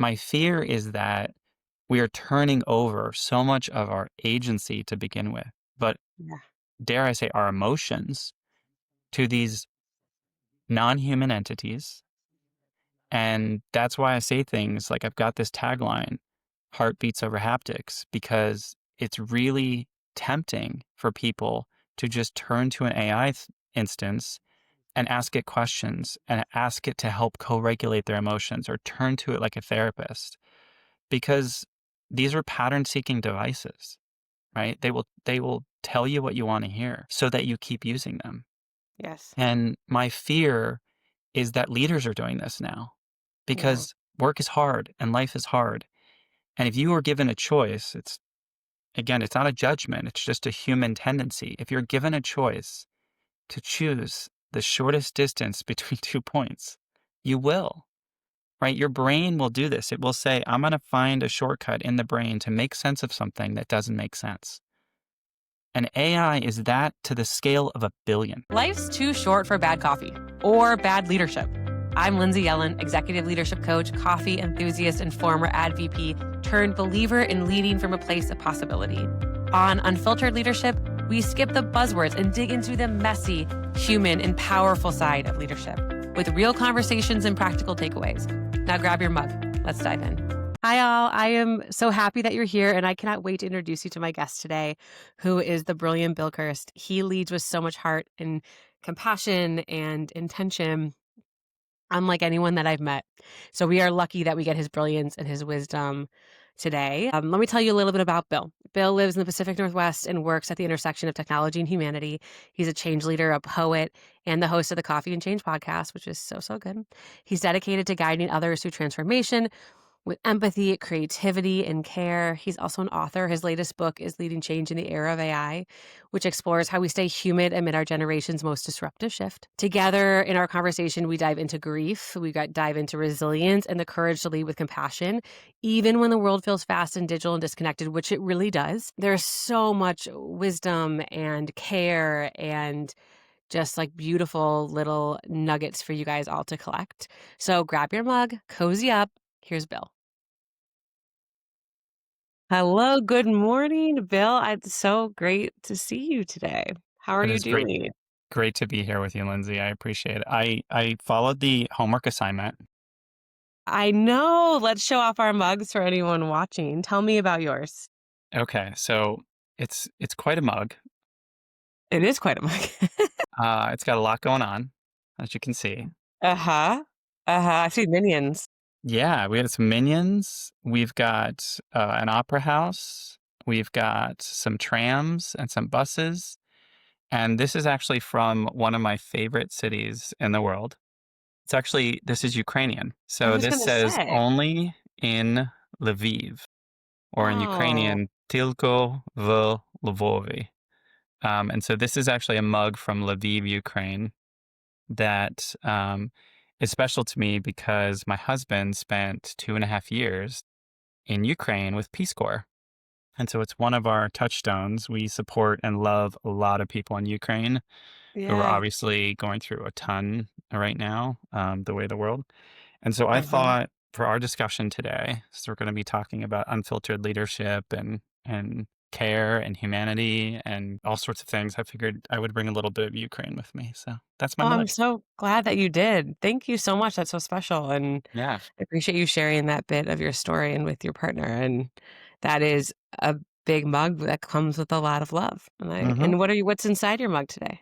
my fear is that we are turning over so much of our agency to begin with, but Yeah. dare I say, our emotions to these non-human entities. And that's why I say things like I've got this tagline, heartbeats over haptics, because it's really tempting for people to just turn to an AI instance and ask it questions and ask it to help co-regulate their emotions or turn to it like a therapist because these are pattern seeking devices, right? They will tell you what you want to hear so that you keep using them. Yes. And my fear is that leaders are doing this now Yeah. because work is hard and life is hard. And if you were given a choice, it's not a judgment, it's just a human tendency. If you're given a choice to choose the shortest distance between 2 points, you will, right? Your brain will do this. It will say, I'm going to find a shortcut in the brain to make sense of something that doesn't make sense. And AI is that to the scale of a billion. Life's too short for bad coffee or bad leadership. I'm Lindsay Yellin, executive leadership coach, coffee enthusiast, and former ad VP turned believer in leading from a place of possibility. On Unfiltered Leadership, we skip the buzzwords and dig into the messy, human, and powerful side of leadership with real conversations and practical takeaways. Now grab your mug. Let's dive in. Hi, all. I am so happy that you're here, and I cannot wait to introduce you to my guest today, who is the brilliant Bill Kirst. He leads with so much heart and compassion and intention, unlike anyone that I've met. So we are lucky that we get his brilliance and his wisdom today. Let me tell you a little bit about Bill. Bill lives in the Pacific Northwest and works at the intersection of technology and humanity. He's a change leader, a poet, and the host of the Coffee and Change podcast, which is so, so good. He's dedicated to guiding others through transformation with empathy, creativity, and care. He's also an author. His latest book is Leading Change in the Era of AI, which explores how we stay human amid our generation's most disruptive shift. Together in our conversation, we dive into grief, dive into resilience and the courage to lead with compassion, even when the world feels fast and digital and disconnected, which it really does. There's so much wisdom and care and just like beautiful little nuggets for you guys all to collect. So grab your mug, cozy up. Here's Bill. Hello, good morning, Bill. It's so great to see you today. How are It you is great. doing? Great to be here with you, Lindsay. I appreciate it. I followed the homework assignment. I know. Let's show off our mugs for anyone watching. Tell me about yours. Okay, so it's quite a mug. It is quite a mug. It's got a lot going on, as you can see. Uh-huh. Uh-huh. I see minions. Yeah, we had some minions. We've got an opera house. We've got some trams and some buses. And this is actually from one of my favorite cities in the world. This is Ukrainian. I So was this gonna says say. only in Lviv, or in Oh, Ukrainian, Tilko v Lvovi. And so this is actually a mug from Lviv, Ukraine, that is special to me because my husband spent 2.5 years in Ukraine with Peace Corps. And so it's one of our touchstones. We support and love a lot of people in Ukraine who are yeah. obviously going through a ton right now, the way of the world. And so I Uh-huh. thought for our discussion today, so we're going to be talking about unfiltered leadership and care and humanity and all sorts of things. I figured I would bring a little bit of Ukraine with me. So that's my Oh, I'm mug. so glad that you did. Thank you so much. That's so special. And Yeah. I appreciate you sharing that bit of your story and with your partner. And that is a big mug that comes with a lot of love. hmm And what's inside your mug today?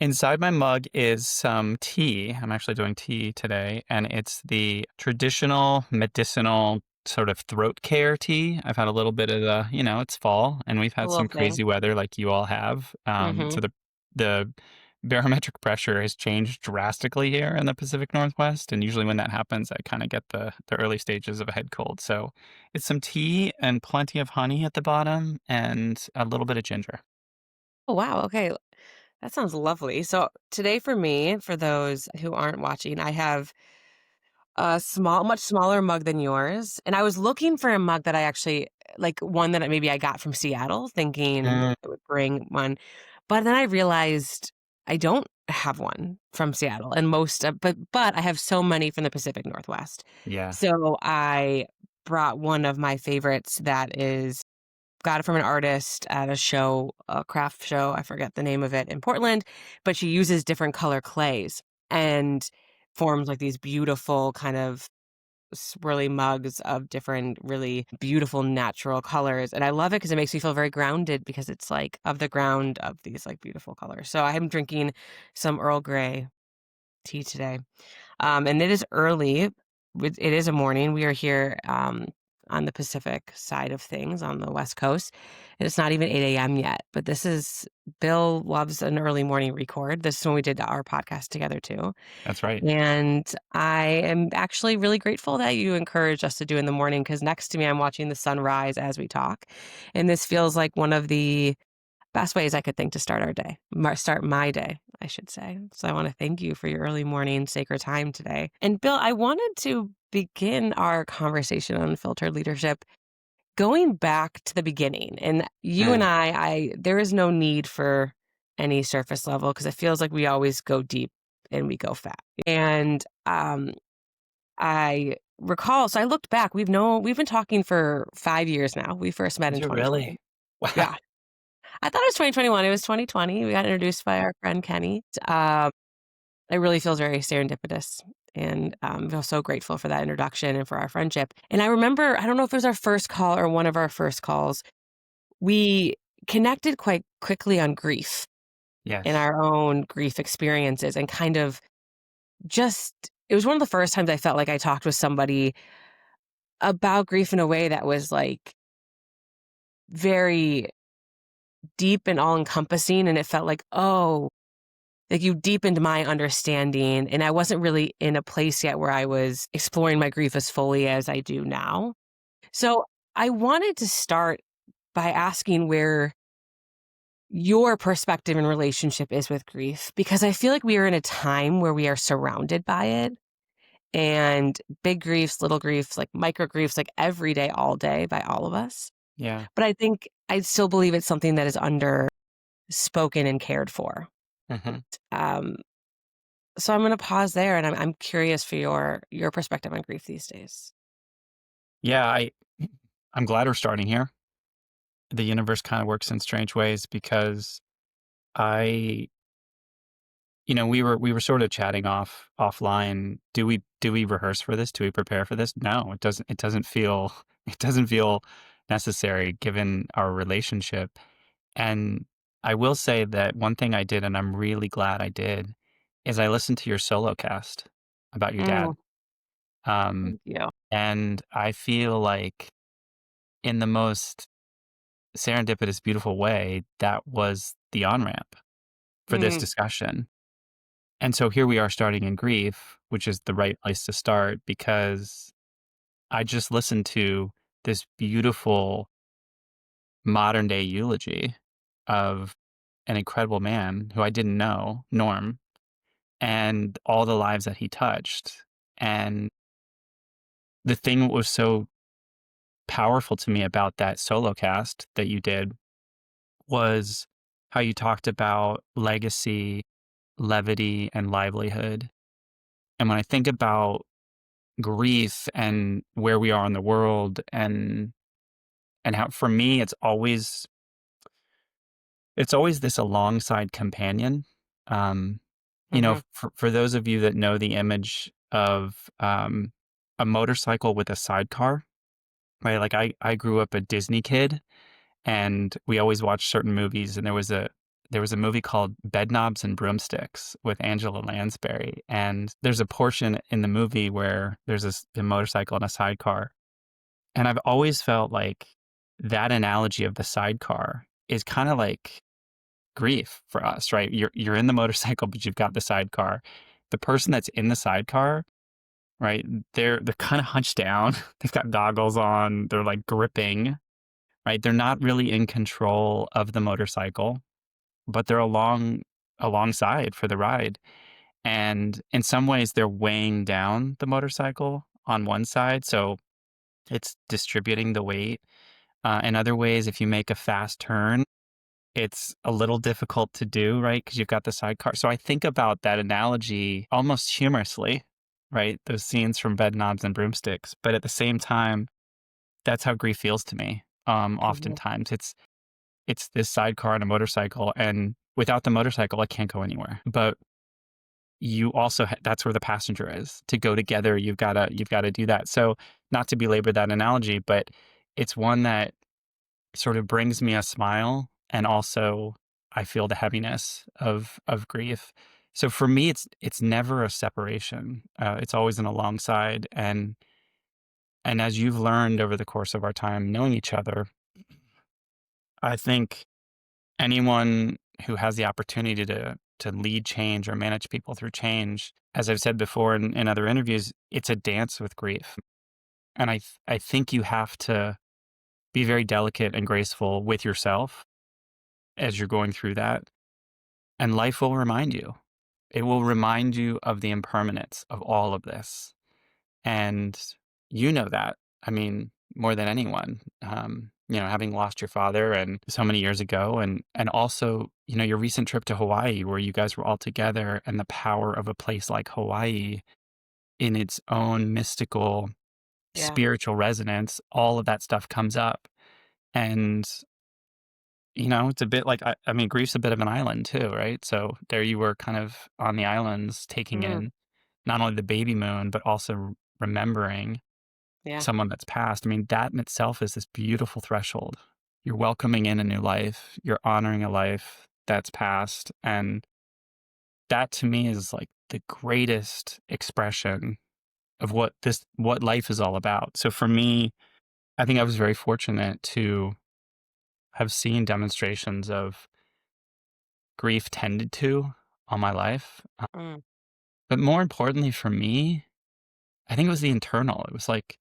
Inside my mug is some tea. I'm actually doing tea today, and it's the traditional medicinal sort of throat care tea. I've had a little bit of it's fall, and we've A had little some thing. crazy weather like you all have. So Mhm. the barometric pressure has changed drastically here in the Pacific Northwest, and usually when that happens, I kind of get the early stages of a head cold. So it's some tea and plenty of honey at the bottom, and a little bit of ginger. Oh, wow, okay. That sounds lovely. So, today for me, for those who aren't watching, I have a much smaller mug than yours, and I was looking for a mug that I actually like, one that maybe I got from Seattle, thinking Mm, it would bring one, but then I realized I don't have one from Seattle, and but I have so many from the Pacific Northwest. Yeah, So I brought one of my favorites that is got it from an artist at a show, a craft show. I forget the name of it in Portland, but she uses different color clays and forms like these beautiful kind of swirly mugs of different really beautiful natural colors. And I love it because it makes me feel very grounded because it's like of the ground of these like beautiful colors. So I am drinking some Earl Grey tea today. And it is early. It is a morning. We are here on the Pacific side of things on the West Coast. And it's not even 8 a.m. yet. But Bill loves an early morning record. This is when we did our podcast together too. that's right. And I am actually really grateful that you encouraged us to do in the morning because next to me, I'm watching the sun rise as we talk. And this feels like one of the best ways I could think to start our day, start my day, I should say. So I want to thank you for your early morning sacred time today. And Bill, I wanted to begin our conversation on filtered leadership going back to the beginning. And you and Mm, there is no need for any surface level because it feels like we always go deep and we go fast. And I recall, so I looked back. We've been talking for 5 years now. We first met did in you 2020. really? Wow. Yeah, I thought it was 2021. It was 2020. We got introduced by our friend Kenny. It really feels very serendipitous. And I feel so grateful for that introduction and for our friendship. And I remember, I don't know if it was our first call or one of our first calls, we connected quite quickly on grief and Yes. our own grief experiences and kind of just, it was one of the first times I felt like I talked with somebody about grief in a way that was like very deep and all encompassing. And it felt like you deepened my understanding. And I wasn't really in a place yet where I was exploring my grief as fully as I do now. So I wanted to start by asking where your perspective and relationship is with grief, because I feel like we are in a time where we are surrounded by it and big griefs, little griefs, like micro griefs, like every day, all day by all of us. Yeah. But I think I still believe it's something that is under spoken and cared for. Mhm. Um, so I'm going to pause there, and I'm curious for your perspective on grief these days. Yeah, I'm glad we're starting here. The universe kind of works in strange ways because I we were sort of chatting offline. Do we rehearse for this? Do we prepare for this? No, it doesn't feel it doesn't feel necessary given our relationship. And I will say that one thing I did, and I'm really glad I did, is I listened to your solo cast about your Mm, dad. Um, thank you. and I feel like in the most serendipitous, beautiful way, that was the on ramp for this Mm, discussion. And so here we are starting in grief, which is the right place to start because I just listened to this beautiful modern day eulogy of an incredible man who I didn't know, Norm, and all the lives that he touched. And the thing that was so powerful to me about that solo cast that you did was how you talked about legacy, levity, and livelihood. And when I think about grief and where we are in the world and how for me it's always this alongside companion. Um, hmm for those of you that know the image of a motorcycle with a sidecar, right? Like I grew up a Disney kid, and we always watched certain movies, and there was a movie called Bedknobs and Broomsticks with Angela Lansbury, and there's a portion in the movie where there's a motorcycle and a sidecar, and I've always felt like that analogy of the sidecar is kind of like grief for us, right? You're in the motorcycle, but you've got the sidecar. The person that's in the sidecar, right? They're kind of hunched down. They've got goggles on. They're like gripping, right? They're not really in control of the motorcycle, but they're alongside for the ride. And in some ways, they're weighing down the motorcycle on one side, so it's distributing the weight. In other ways, if you make a fast turn, it's a little difficult to do, right? Because you've got the sidecar. So I think about that analogy almost humorously, right? Those scenes from Bed Knobs and Broomsticks. But at the same time, that's how grief feels to me. Mhm. Oftentimes it's this sidecar on a motorcycle, and without the motorcycle, I can't go anywhere. But you also that's where the passenger is. To go together, you've gotta do that. So not to belabor that analogy, but it's one that sort of brings me a smile, and also I feel the heaviness of grief. So for me, it's never a separation. It's always an alongside, and as you've learned over the course of our time knowing each other, I think anyone who has the opportunity to lead change or manage people through change, as I've said before in other interviews, it's a dance with grief. And I think you have to be very delicate and graceful with yourself as you're going through that. And life will remind you. It will remind you of the impermanence of all of this. And you know that. I mean, more than anyone. Having lost your father and so many years ago, and also, your recent trip to Hawaii where you guys were all together, and the power of a place like Hawaii in its own mystical, Yeah. spiritual resonance, all of that stuff comes up. And it's a bit like I mean, grief's a bit of an island too, right? So there you were kind of on the islands taking Mm, in not only the baby moon, but also remembering yeah. someone that's passed. I mean, that in itself is this beautiful threshold. You're welcoming in a new life, you're honoring a life that's passed. And that to me is like the greatest expression of what life is all about. So for me, I think I was very fortunate to have seen demonstrations of grief tended to all my life. Mm. But more importantly for me, I think it was the internal. It was like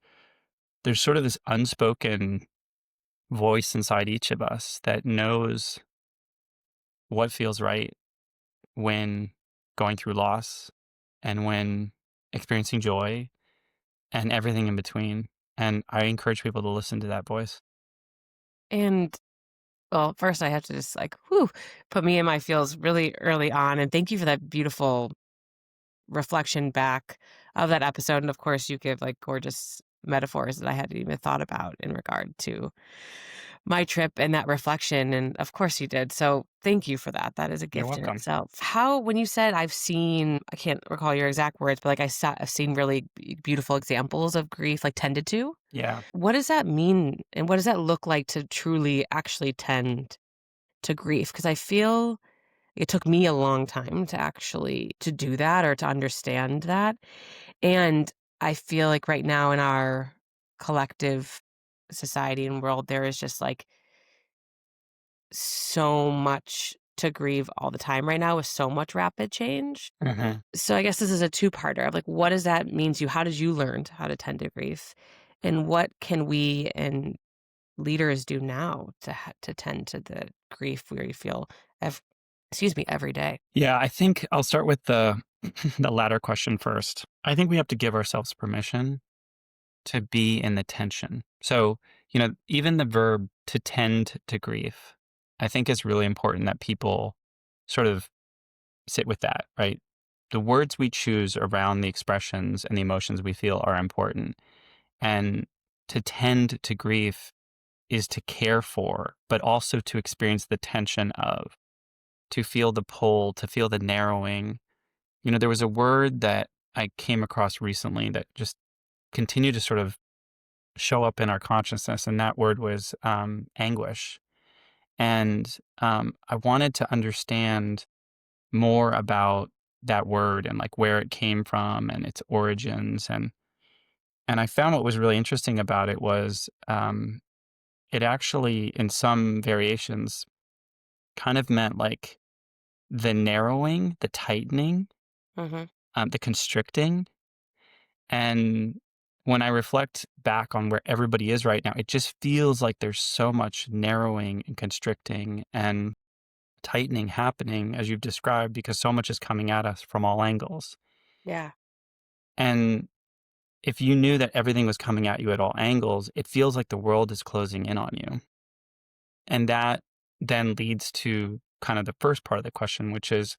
there's sort of this unspoken voice inside each of us that knows what feels right when going through loss and when experiencing joy and everything in between. And I encourage people to listen to that voice. And well, first I have to just like, whew, put me in my feels really early on. And thank you for that beautiful reflection back of that episode. And of course, you give like gorgeous metaphors that I hadn't even thought about in regard to my trip and that reflection. And of course, you did. So thank you for that. That is a You're gift in welcome. itself. How, when you said I've seen, I can't recall your exact words, but like I've seen really beautiful examples of grief, like tended to. Yeah. What does that mean? And what does that look like to truly actually tend to grief? Because I feel it took me a long time to actually to do that or to understand that. And I feel like right now in our collective society and world, there is just like so much to grieve all the time right now with so much rapid change. Hmm. So I guess this is a two-parter of like, what does that mean to you? How did you learn how to tend to grief? And what can we and leaders do now to tend to the grief where you feel, ev- excuse me, every day? Yeah. I think I'll start with the, the latter question first. I think we have to give ourselves permission to be in the tension. So, even the verb to tend to grief, I think is really important that people sort of sit with that, right? The words we choose around the expressions and the emotions we feel are important. And to tend to grief is to care for, but also to experience the tension of, to feel the pull, to feel the narrowing. There was a word that I came across recently that just continued to sort of show up in our consciousness, and that word was anguish. And I wanted to understand more about that word and like where it came from and its origins. And I found what was really interesting about it was it actually, in some variations, kind of meant like the narrowing, the tightening, Mhm. the constricting. And when I reflect back on where everybody is right now, it just feels like there's so much narrowing and constricting and tightening happening, as you've described, because so much is coming at us from all angles. Yeah. And if you knew that everything was coming at you at all angles, it feels like the world is closing in on you. And that then leads to kind of the first part of the question, which is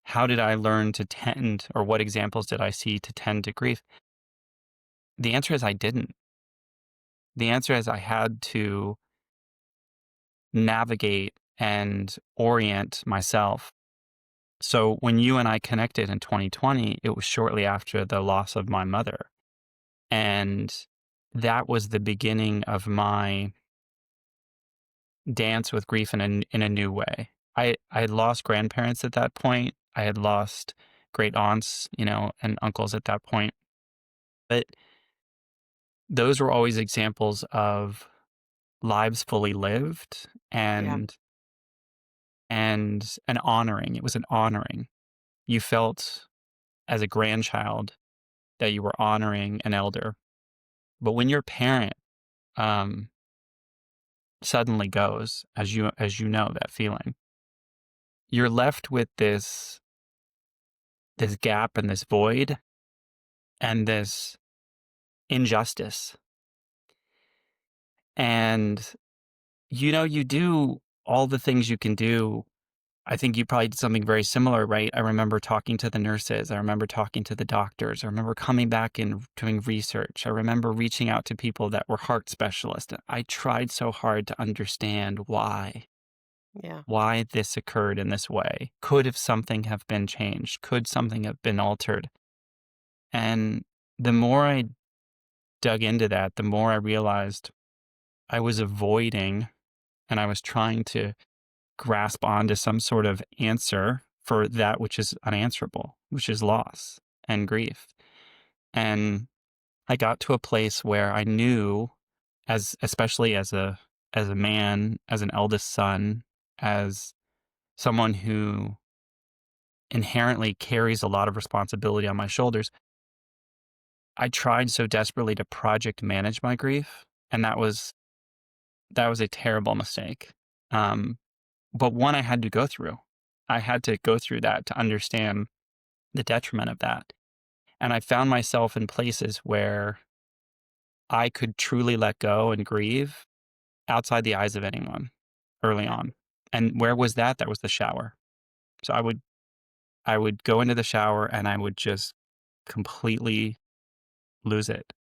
how did I learn to tend, or what examples did I see to tend to grief? The answer is I didn't. The answer is I had to navigate and orient myself. So when you and I connected in 2020, it was shortly after the loss of my mother. And that was the beginning of my dance with grief in a new way. I had lost grandparents at that point. I had lost great aunts, and uncles at that point. But those were always examples of lives fully lived Yeah. and an honoring. It was an honoring. You felt as a grandchild that you were honoring an elder. But when your parent um, suddenly goes, as you know that feeling, you're left with this gap and this void and this injustice. And you do all the things you can do. I think you probably did something very similar, right? I remember talking to the nurses. I remember talking to the doctors. I remember coming back and doing research. I remember reaching out to people that were heart specialists. I tried so hard to understand Yeah. why this occurred in this way. Could have something have been changed? Could something have been altered? And the more I dug into that, the more I realized I was avoiding and I was trying to grasp onto some sort of answer for that which is unanswerable, which is loss and grief. And I got to a place where I knew, especially as a man, as an eldest son, as someone who inherently carries a lot of responsibility on my shoulders, I tried so desperately to project manage my grief, and that was a terrible mistake. Um, but one I had to go through. I had to go through that to understand the detriment of that. And I found myself in places where I could truly let go and grieve outside the eyes of anyone early Yeah. on. And where was that? That was the shower. So I would go into the shower and I would just completely lose it.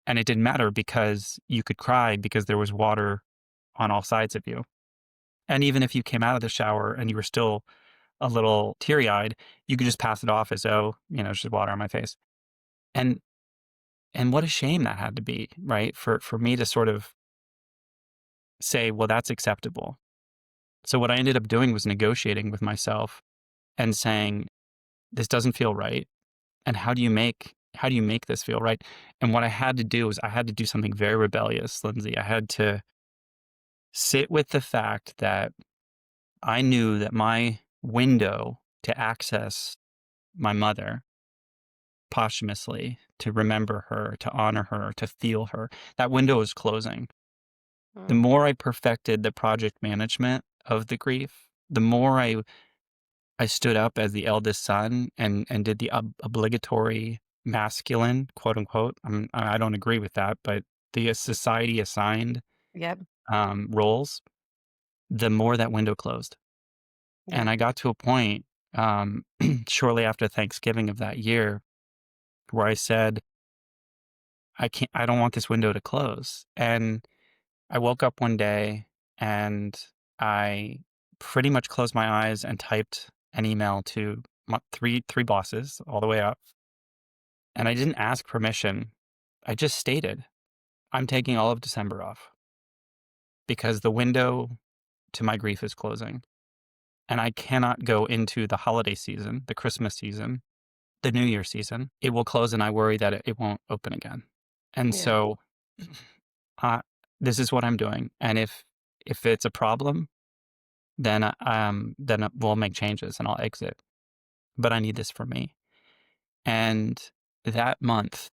And it didn't matter because you could cry because there was water on all sides of you. And even if you came out of the shower and you were still a little teary eyed, you could just pass it off as, oh, it's just water on my face. And and what a shame that had to be, right? For me to sort of say, well, that's acceptable. So what I ended up doing was negotiating with myself and saying, this doesn't feel right. And how do you make this feel right? And what I had to do was I had to do something very rebellious, Lindsay. I had to sit with the fact that I knew that my window to access my mother posthumously, to remember her, to honor her, to feel her, that window is closing. The Mm. more I perfected the project management of the grief, the more I stood up as the eldest son and did the obligatory masculine, quote unquote. I don't agree with that, but the society assigned Yep. roles, the more that window closed. Yeah. And I got to a point shortly after Thanksgiving of that year where I said, I don't want this window to close. And I woke up one day and I pretty much closed my eyes and typed an email to my three bosses all the way up. And I didn't ask permission. I just stated, I'm taking all of December off because the window to my grief is closing. And I cannot go into the holiday season, the Christmas season, the New Year season. It will close and I worry that it won't open again. And Yeah. so uh, this is what I'm doing. And if it's a problem, then we'll make changes and I'll exit. But I need this for me. And that month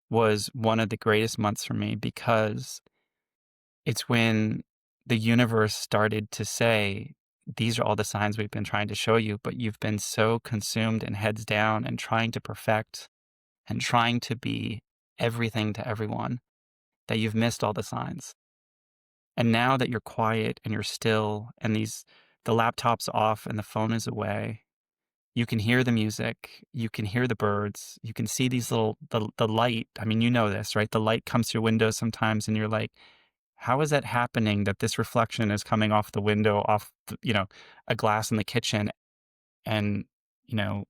was one of the greatest months for me because it's when the universe started to say, these are all the signs we've been trying to show you, but you've been so consumed and heads down and trying to perfect and trying to be everything to everyone that you've missed all the signs. And now that you're quiet and you're still and the laptop's off and the phone is away, you can hear the music, you can hear the birds, you can see these the light. I mean, you know this, right? The light comes through windows sometimes and you're like, how is that happening that this reflection is coming off the window, off a glass in the kitchen and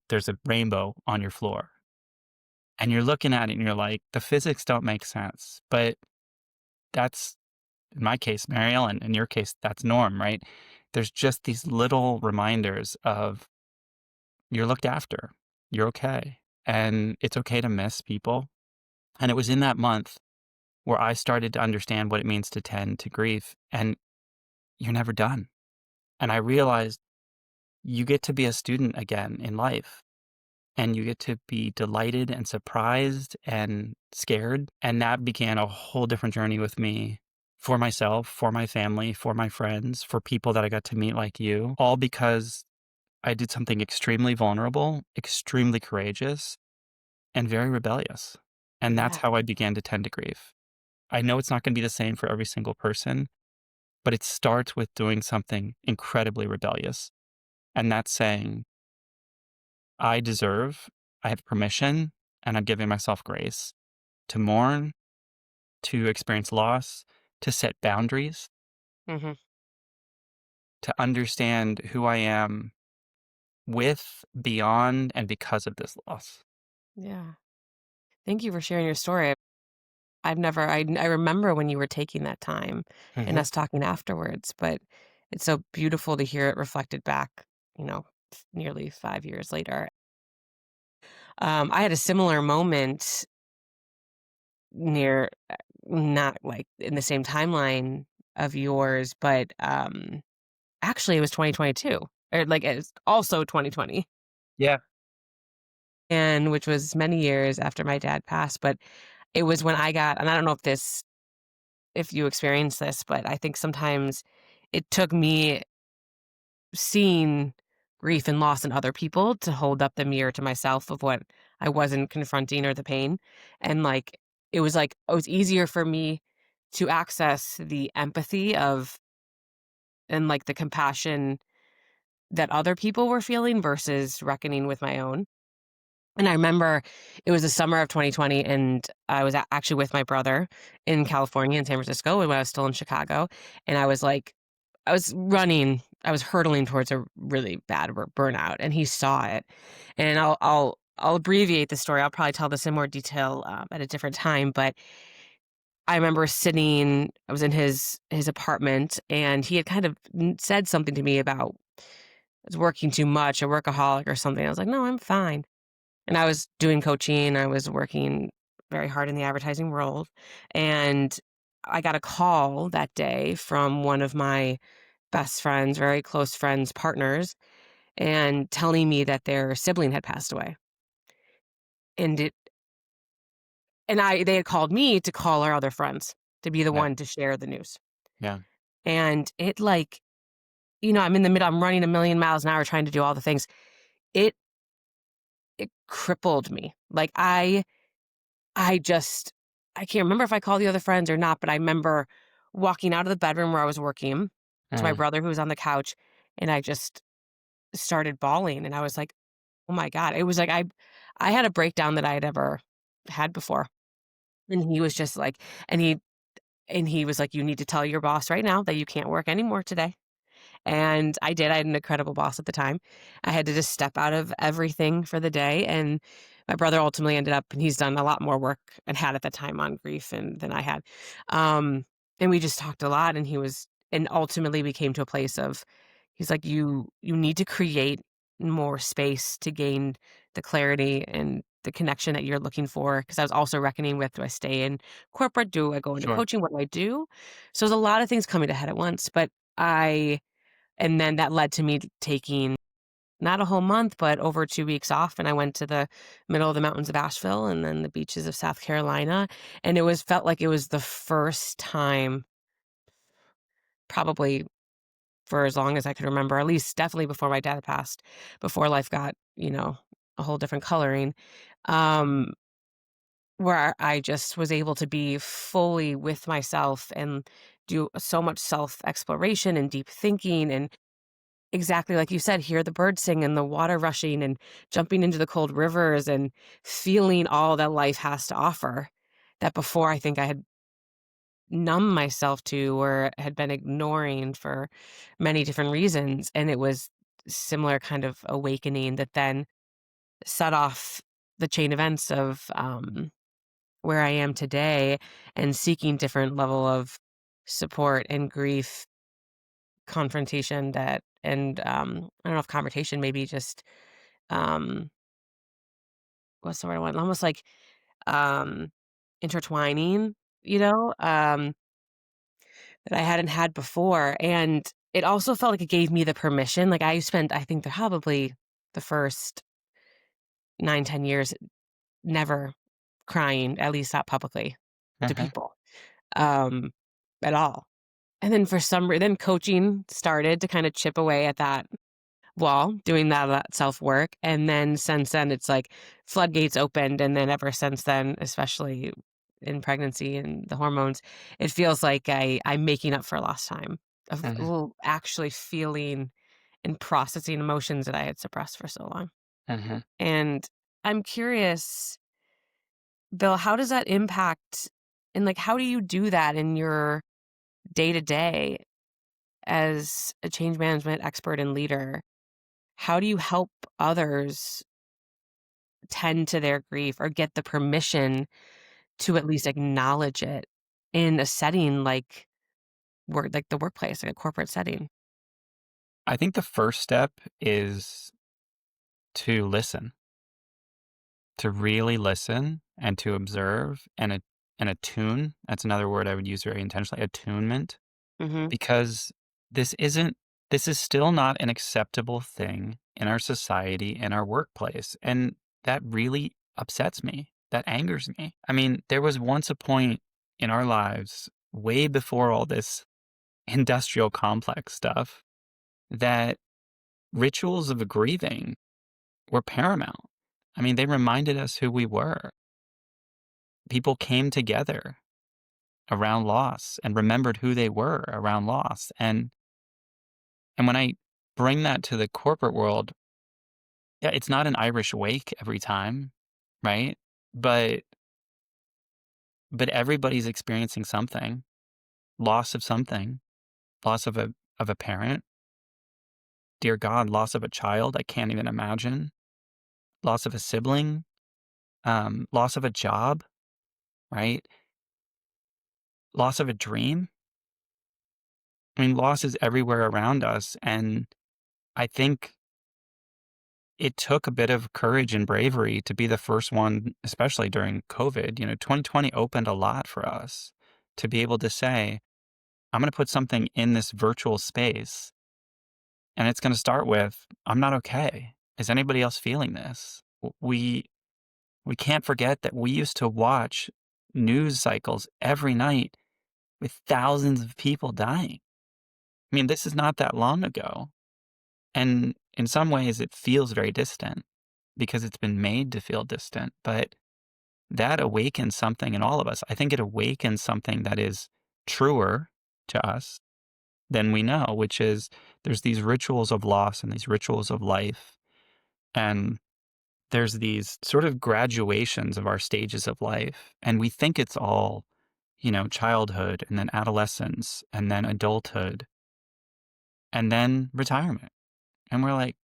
there's a rainbow on your floor. And you're looking at it and you're like, the physics don't make sense. But that's in my case, Mary Ellen, in your case, that's norm, right? There's just these little reminders of you're looked after, you're okay, and it's okay to miss people. And it was in that month where I started to understand what it means to tend to grief, and you're never done. And I realized you get to be a student again in life, and you get to be delighted and surprised and scared. And that began a whole different journey with me for myself, for my family, for my friends, for people that I got to meet like you, all because I did something extremely vulnerable, extremely courageous, and very rebellious. And that's Yeah. how I began to tend to grief. I know it's not going to be the same for every single person, but it starts with doing something incredibly rebellious. And that's saying, I deserve, I have permission, and I'm giving myself grace to mourn, to experience loss, to set boundaries, Hmm. to understand who I am with, beyond, and because of this loss. Yeah. Thank you for sharing your story. I remember when you were taking that time and Mhm. us talking afterwards, but it's so beautiful to hear it reflected back, you know, nearly 5 years later. I had a similar moment near, not like in the same timeline of yours, but actually it was 2022, or like it's also 2020, Yeah. and which was many years after my dad passed. But it was when I got, and I don't know if you experience this, but I think sometimes it took me seeing grief and loss in other people to hold up the mirror to myself of what I wasn't confronting or the pain. And like it was easier for me to access the empathy of and like the compassion that other people were feeling versus reckoning with my own. And I remember it was the summer of 2020, and I was actually with my brother in California, in San Francisco, when I was still in Chicago. And I was running, I was hurtling towards a really bad burnout, and he saw it. And I'll abbreviate the story. I'll probably tell this in more detail at a different time. But I remember sitting, I was in his apartment, and he had kind of said something to me about I was working too much, a workaholic or something. I was like, no, I'm fine. And I was doing coaching, I was working very hard in the advertising world, and I got a call that day from one of my best friends, very close friends, partners, and telling me that their sibling had passed away. And it and I they had called me to call our other friends, to be the Yeah. one to share the news. Yeah. And it like, I'm in the middle, I'm running a million miles an hour trying to do all the things. It it crippled me. Like I just I can't remember if I called the other friends or not, but I remember walking out of the bedroom where I was working to my Mm. brother who was on the couch, and I just started bawling, and I was like, "Oh my god." It was like I had a breakdown that I had ever had before. And he was just like and he was like, "You need to tell your boss right now that you can't work anymore today." And I did. I had an incredible boss at the time. I had to just step out of everything for the day. And my brother ultimately ended up, and he's done a lot more work and had at the time on grief than I had. Um, and we just talked a lot. And ultimately we came to a place of, he's like, you need to create more space to gain the clarity and the connection that you're looking for. Cause I was also reckoning with, do I stay in corporate? Do I go into Sure. coaching? What do I do? So there's a lot of things coming to head at once, but I and then that led to me taking not a whole month, but over 2 weeks off, and I went to the middle of the mountains of Asheville and then the beaches of South Carolina, and it was felt like it was the first time, probably for as long as I could remember, at least definitely before my dad passed, before life got, a whole different coloring, um, where I just was able to be fully with myself and do so much self exploration and deep thinking. And exactly like you said, hear the birds sing and the water rushing and jumping into the cold rivers and feeling all that life has to offer that before I think I had numbed myself to or had been ignoring for many different reasons. And it was similar kind of awakening that then set off the chain events of where I am today and seeking different level of support and grief confrontation that and I don't know if confrontation maybe just um what's the word I want? Almost like um intertwining, you know, that I hadn't had before. And it also felt like it gave me the permission. Like I spent, I think probably the first 9, 10 years never crying, at least not publicly to Uh-huh. people, um, at all. And then for some reason, then coaching started to kind of chip away at that wall, doing that self work. And then since then, it's like floodgates opened. And then ever since then, especially in pregnancy and the hormones, it feels like I'm making up for lost time of Uh-huh. actually feeling and processing emotions that I had suppressed for so long. Uh-huh. And I'm curious, Bill, how does that impact and like how do you do that in your day to day as a change management expert and leader? How do you help others tend to their grief or get the permission to at least acknowledge it in a setting like work, like the workplace, like a corporate setting? I think the first step is to listen, to really listen and to observe and attune. That's another word I would use very intentionally, attunement, Hmm. because this isn't this is still not an acceptable thing in our society, in our workplace. And that really upsets me. That angers me. I mean, there was once a point in our lives, way before all this industrial complex stuff, that rituals of grieving were paramount. I mean, they reminded us who we were. People came together around loss and remembered who they were around loss. And when I bring that to the corporate world, yeah, it's not an Irish wake every time, right? But but everybody's experiencing something, loss of something, loss of a parent, dear God, loss of a child, I can't even imagine, loss of a sibling, loss of a job, right? Loss of a dream. I mean, loss is everywhere around us, and I think it took a bit of courage and bravery to be the first one, especially during COVID. 2020 opened a lot for us to be able to say, I'm going to put something in this virtual space, and it's going to start with, I'm not okay. Is anybody else feeling this? We can't forget that we used to watch news cycles every night with thousands of people dying. I mean, this is not that long ago. And in some ways, it feels very distant because it's been made to feel distant. But that awakens something in all of us. I think it awakens something that is truer to us than we know, which is there's these rituals of loss and these rituals of life. And there's these sort of graduations of our stages of life. And we think it's all, childhood and then adolescence and then adulthood and then retirement. And we're like,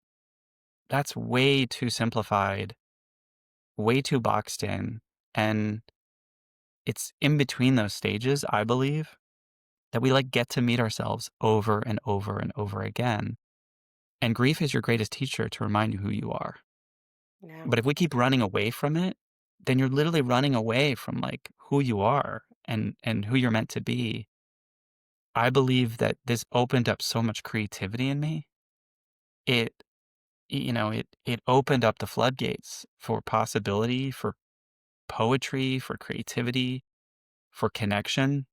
that's way too simplified, way too boxed in. And it's in between those stages, I believe, that we like get to meet ourselves over and over and over again. And grief is your greatest teacher to remind you who you are. Yeah. But if we keep running away from it, then you're literally running away from like who you are and who you're meant to be. I believe that this opened up so much creativity in me. It it opened up the floodgates for possibility, for poetry, for creativity, for connection.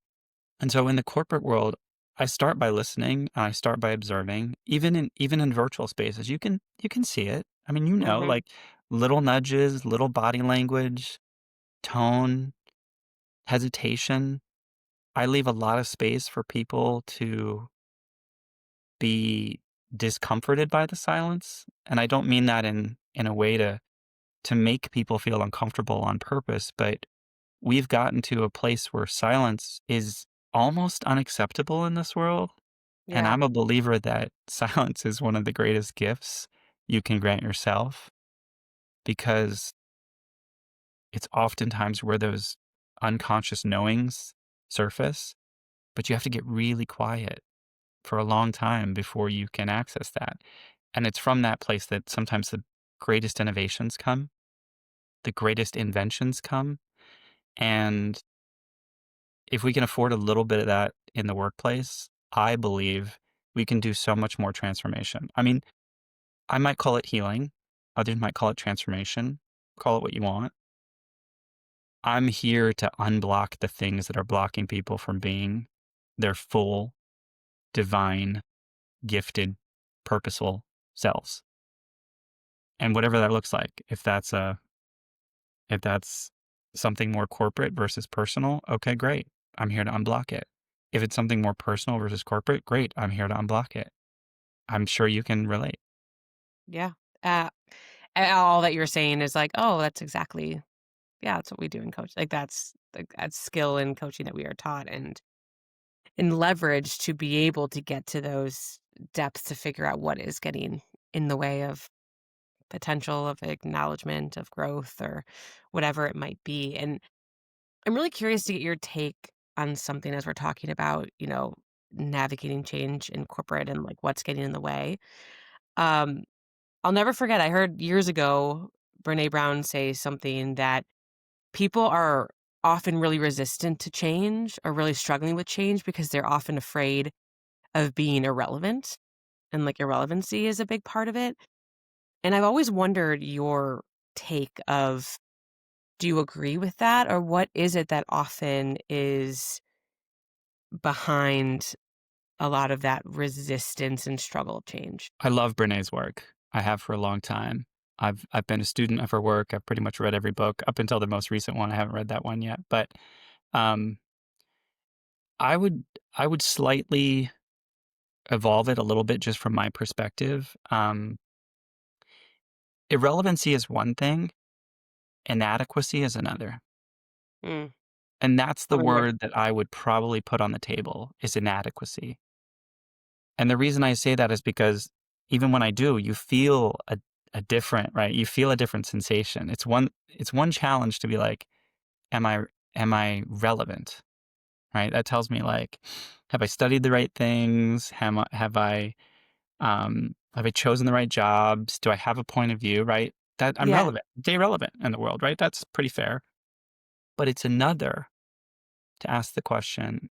And so in the corporate world, I start by listening, and I start by observing, even in virtual spaces. You can see it. I mean, Hmm. like little nudges, little body language, tone, hesitation. I leave a lot of space for people to be discomforted by the silence, and I don't mean that in a way to make people feel uncomfortable on purpose, but we've gotten to a place where silence is almost unacceptable in this world, and Yeah. I'm a believer that silence is one of the greatest gifts you can grant yourself because it's oftentimes where those unconscious knowings surface, but you have to get really quiet for a long time before you can access that. And it's from that place that sometimes the greatest innovations come, the greatest inventions come. And if we can afford a little bit of that in the workplace, I believe we can do so much more transformation. I mean, I might call it healing, others might call it transformation, call it what you want. I'm here to unblock the things that are blocking people from being their full, divine, gifted, purposeful selves. And whatever that looks like, if that's something more corporate versus personal, okay, great. I'm here to unblock it. If it's something more personal versus corporate, great. I'm here to unblock it. I'm sure you can relate. Yeah. Uh, and all that you're saying is like, oh, that's exactly, yeah, that's what we do in coach. Like that's skill in coaching that we are taught and leverage to be able to get to those depths to figure out what is getting in the way of potential, of acknowledgement, of growth, or whatever it might be. And I'm really curious to get your take on something as we're talking about, navigating change in corporate and like what's getting in the way. Um, I'll never forget, I heard years ago Brene Brown say something that people are often really resistant to change or really struggling with change because they're often afraid of being irrelevant, and like irrelevancy is a big part of it. And I've always wondered your take of, do you agree with that, or what is it that often is behind a lot of that resistance and struggle of change? I love Brené's work. I have for a long time. I've been a student of her work. I've pretty much read every book up until the most recent one. I haven't read that one yet, but um, I would I would slightly evolve it a little bit just from my perspective. Irrelevancy is one thing, inadequacy is another. Mm. And that's the Tell me more. word that I would probably put on the table is inadequacy. And the reason I say that is because even when I do, you feel a different, right? You feel a different sensation. It's one challenge to be like, am I am I relevant? Right? That tells me like, have I studied the right things? Have I chosen the right jobs? Do I have a point of view? Right? That I'm Yeah. relevant. Stay relevant in the world, right? That's pretty fair. But it's another to ask the question,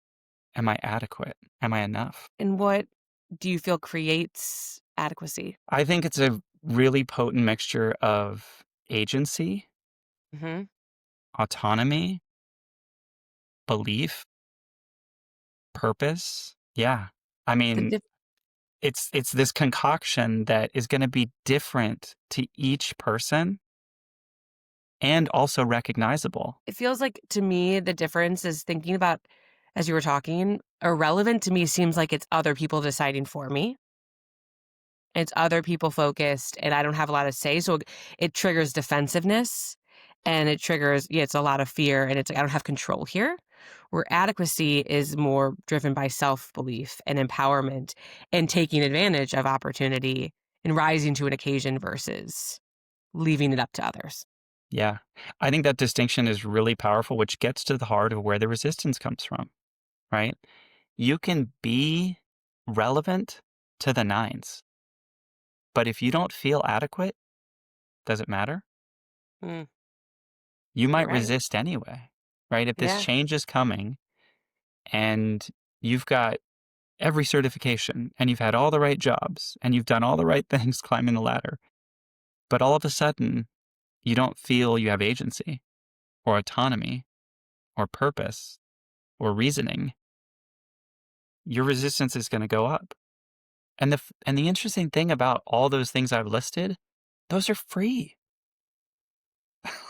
am I adequate? Am I enough? And what do you feel creates adequacy? I think it's a really potent mixture of agency, Hmm. autonomy, belief, purpose. Yeah. I The mean, diff- it's this concoction that is gonna be different to each person and also recognizable. it feels like to me the difference is thinking about, as you were talking, irrelevant to me seems like it's other people deciding for me. It's other people focused, and I don't have a lot of say, so it triggers defensiveness, and it triggers, yeah, it's a lot of fear, and it's like, I don't have control here, where adequacy is more driven by self-belief and empowerment and taking advantage of opportunity and rising to an occasion versus leaving it up to others. Yeah. I think that distinction is really powerful, which gets to the heart of where the resistance comes from, right? You can be relevant to the nines, but if you don't feel adequate, does it matter? Mm, You you're might right. resist anyway, right? If this Yeah. change is coming and you've got every certification and you've had all the right jobs and you've done all the right things climbing the ladder, but all of a sudden you don't feel you have agency or autonomy or purpose or reasoning, your resistance is going to go up. And the interesting thing about all those things I've listed, those are free.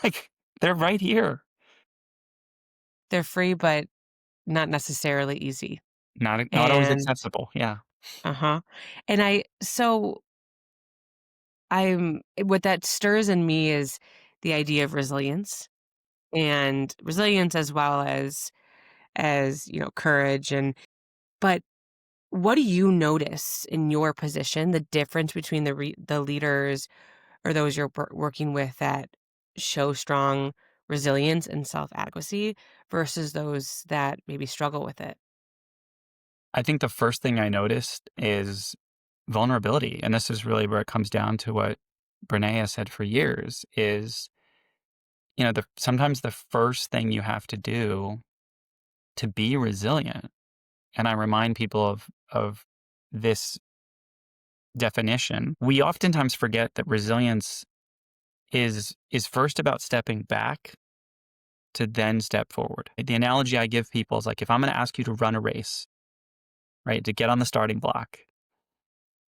Like they're right here. They're free, but not necessarily easy. Not always And accessible, yeah. uh-huh. And I'm what that stirs in me is the idea of resilience, and resilience as well as, courage. And but what do you notice in your position, the difference between the leaders or those you're working with that show strong resilience and self-adequacy versus those that maybe struggle with it? I think the first thing I noticed is vulnerability, and this is really where it comes down to what Brené has said for years is, sometimes the first thing you have to do to be resilient, and I remind people of this definition. We oftentimes forget that resilience is first about stepping back to then step forward. The analogy I give people is like if I'm going to ask you to run a race, right, to get on the starting block,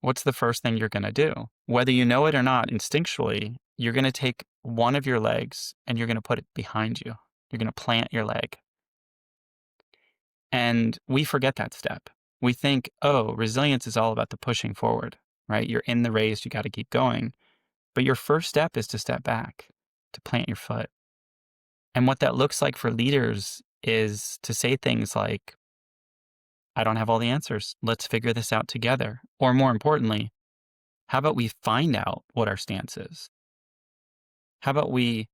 what's the first thing you're going to do? Whether you know it or not, instinctually, you're going to take one of your legs and you're going to put it behind you. You're going to plant your leg. And we forget that step. We think, oh, resilience is all about the pushing forward, right? You're in the race, you got to keep going. But your first step is to step back, to plant your foot. And what that looks like for leaders is to say things like, I don't have all the answers. Let's figure this out together. Or more importantly, how about we find out what our stance is? How about we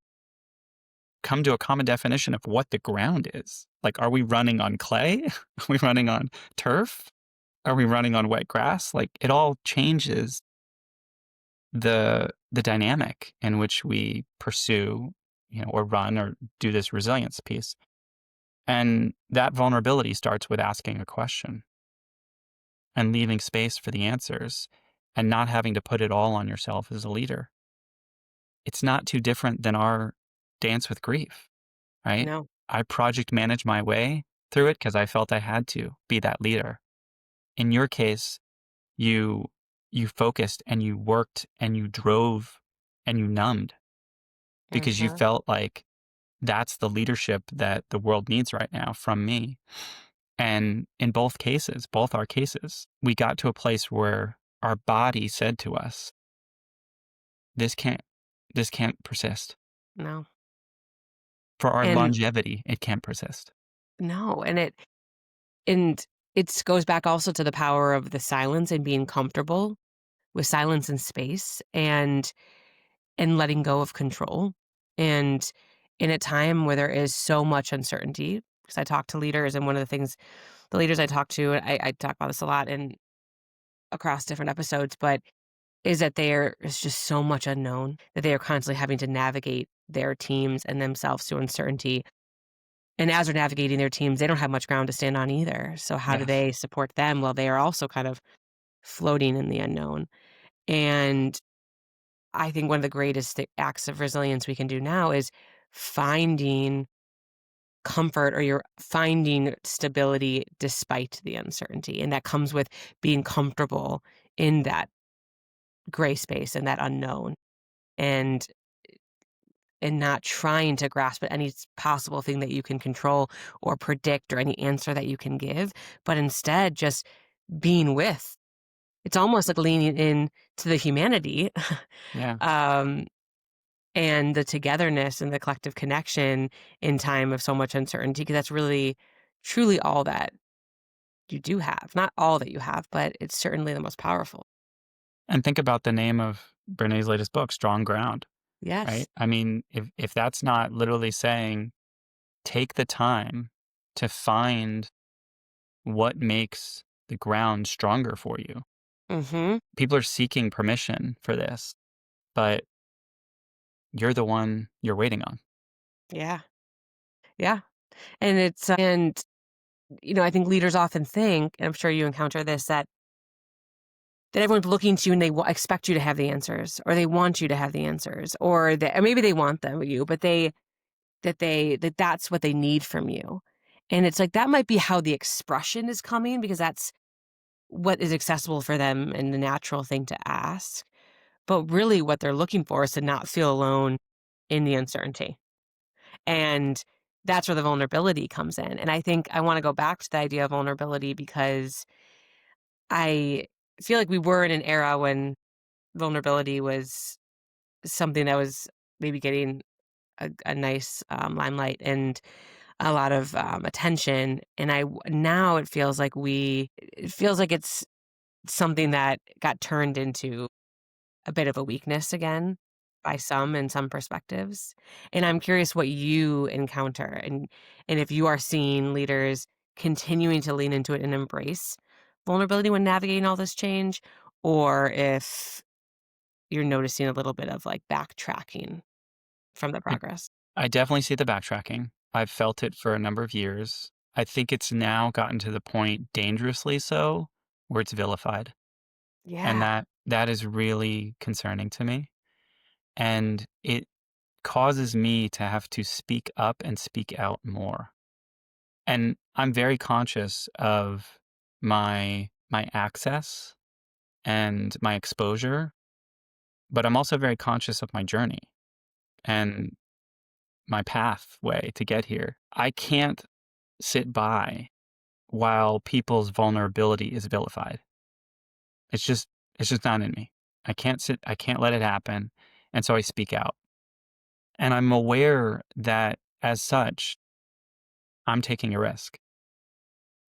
come to a common definition of what the ground is? Like, are we running on clay? Are we running on turf? Are we running on wet grass? Like, it all changes the dynamic in which we pursue, or run or do this resilience piece. And that vulnerability starts with asking a question and leaving space for the answers and not having to put it all on yourself as a leader. It's not too different than our dance with grief, right? No. I project managed my way through it because I felt I had to be that leader. In your case, you you focused and you worked and you drove and you numbed because you Mhm. felt like that's the leadership that the world needs right now from me. And in both cases, both our cases, we got to a place where our body said to us, this can't this can't persist. No. For our And longevity, it can't persist. no, and it goes back also to the power of the silence and being comfortable with silence and space and letting go of control. And in a time where there is so much uncertainty, because I talk to leaders, and one of the things the leaders I talk to, I talk about this a lot and across different episodes, but is that there is just so much unknown that they are constantly having to navigate their teams and themselves through uncertainty. And as they're navigating their teams, they don't have much ground to stand on either. So how do Yes. they support them while they are also kind of floating in the unknown? And I think one of the greatest acts of resilience we can do now is finding comfort, or you're finding stability despite the uncertainty. And that comes with being comfortable in that gray space and that unknown, and not trying to grasp at any possible thing that you can control or predict or any answer that you can give, but instead just being with. It's almost like leaning in to the humanity. Yeah. um, and the togetherness and the collective connection in time of so much uncertainty, because that's really truly all that you do have. Not all that you have, but it's certainly the most powerful. And think about the name of Brené's latest book, Strong Ground, Yes. right? I mean, if that's not literally saying, take the time to find what makes the ground stronger for you. Mhm. People are seeking permission for this, but you're the one you're waiting on. Yeah. Yeah. And I think leaders often think, and I'm sure you encounter this, that everyone's looking to you and they expect you to have the answers, or they want you to have the answers, or maybe they want them you, but that's what they need from you. And it's like that might be how the expression is coming, because that's what is accessible for them and the natural thing to ask. But really what they're looking for is to not feel alone in the uncertainty. And that's where the vulnerability comes in. And I think I want to go back to the idea of vulnerability because I feel like we were in an era when vulnerability was something that was maybe getting a nice limelight and a lot of attention. And now it feels like it's something that got turned into a bit of a weakness again by some in some perspectives. And I'm curious what you encounter and if you are seeing leaders continuing to lean into it and embrace vulnerability when navigating all this change, or if you're noticing a little bit of like backtracking from the I, progress. I definitely see the backtracking. I've felt it for a number of years. I think it's now gotten to the point, dangerously so, where it's vilified. And Yeah. that is really concerning to me. And it causes me to have to speak up and speak out more. And I'm very conscious of my access and my exposure, but I'm also very conscious of my journey and my pathway to get here. I can't sit by while people's vulnerability is vilified. It's just it's just not in me. I can't let it happen. And so I speak out. And I'm aware that as such, I'm taking a risk.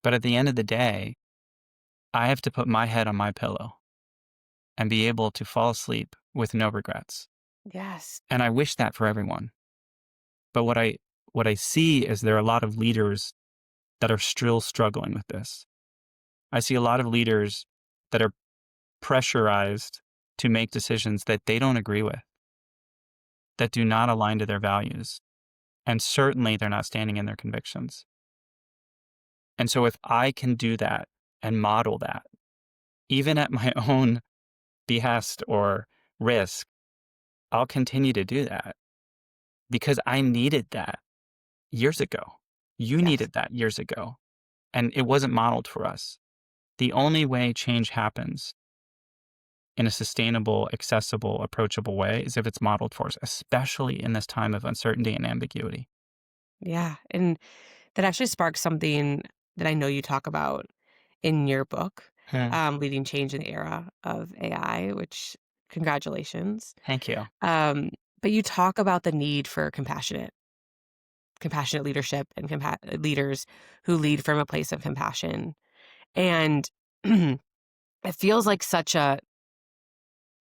But at the end of the day, I have to put my head on my pillow and be able to fall asleep with no regrets. Yes. And I wish that for everyone. But what I see is there are a lot of leaders that are still struggling with this. I see a lot of leaders that are pressurized to make decisions that they don't agree with, that do not align to their values, and certainly they're not standing in their convictions. And so if I can do that and model that, even at my own behest or risk, I'll continue to do that because I needed that years ago. You Yes. needed that years ago, and it wasn't modeled for us. The only way change happens in a sustainable, accessible, approachable way is if it's modeled for us, especially in this time of uncertainty and ambiguity. Yeah. And that actually sparks something that I know you talk about in your book, Hmm. Leading Change in the Era of AI, which congratulations. Thank you. Um, but you talk about the need for compassionate leadership and leaders who lead from a place of compassion. And it feels like such a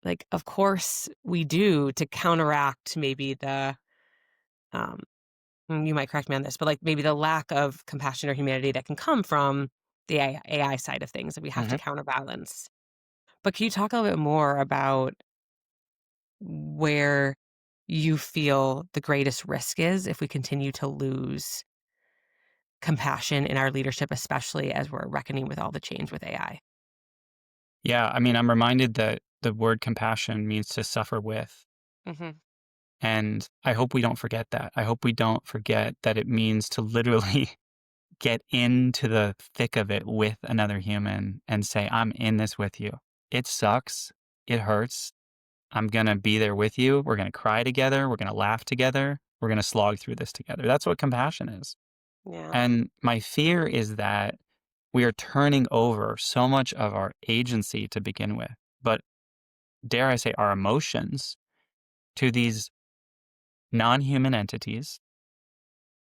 like, of course we do to counteract maybe um, you might correct me on this, but like maybe the lack of compassion or humanity that can come from the AI side of things that we have to Hmm. counterbalance. But can you talk a little bit more about where you feel the greatest risk is if we continue to lose compassion in our leadership, especially as we're reckoning with all the change with AI? Yeah, I mean, I'm reminded that the word compassion means to suffer with. Hmm. And I hope we don't forget that. I hope we don't forget that it means to literally get into the thick of it with another human and say, I'm in this with you. It sucks. It hurts. I'm going to be there with you. We're going to cry together. We're going to laugh together. We're going to slog through this together. That's what compassion is. Yeah. And my fear is that we are turning over so much of our agency to begin with, but dare I say, our emotions to these non human entities.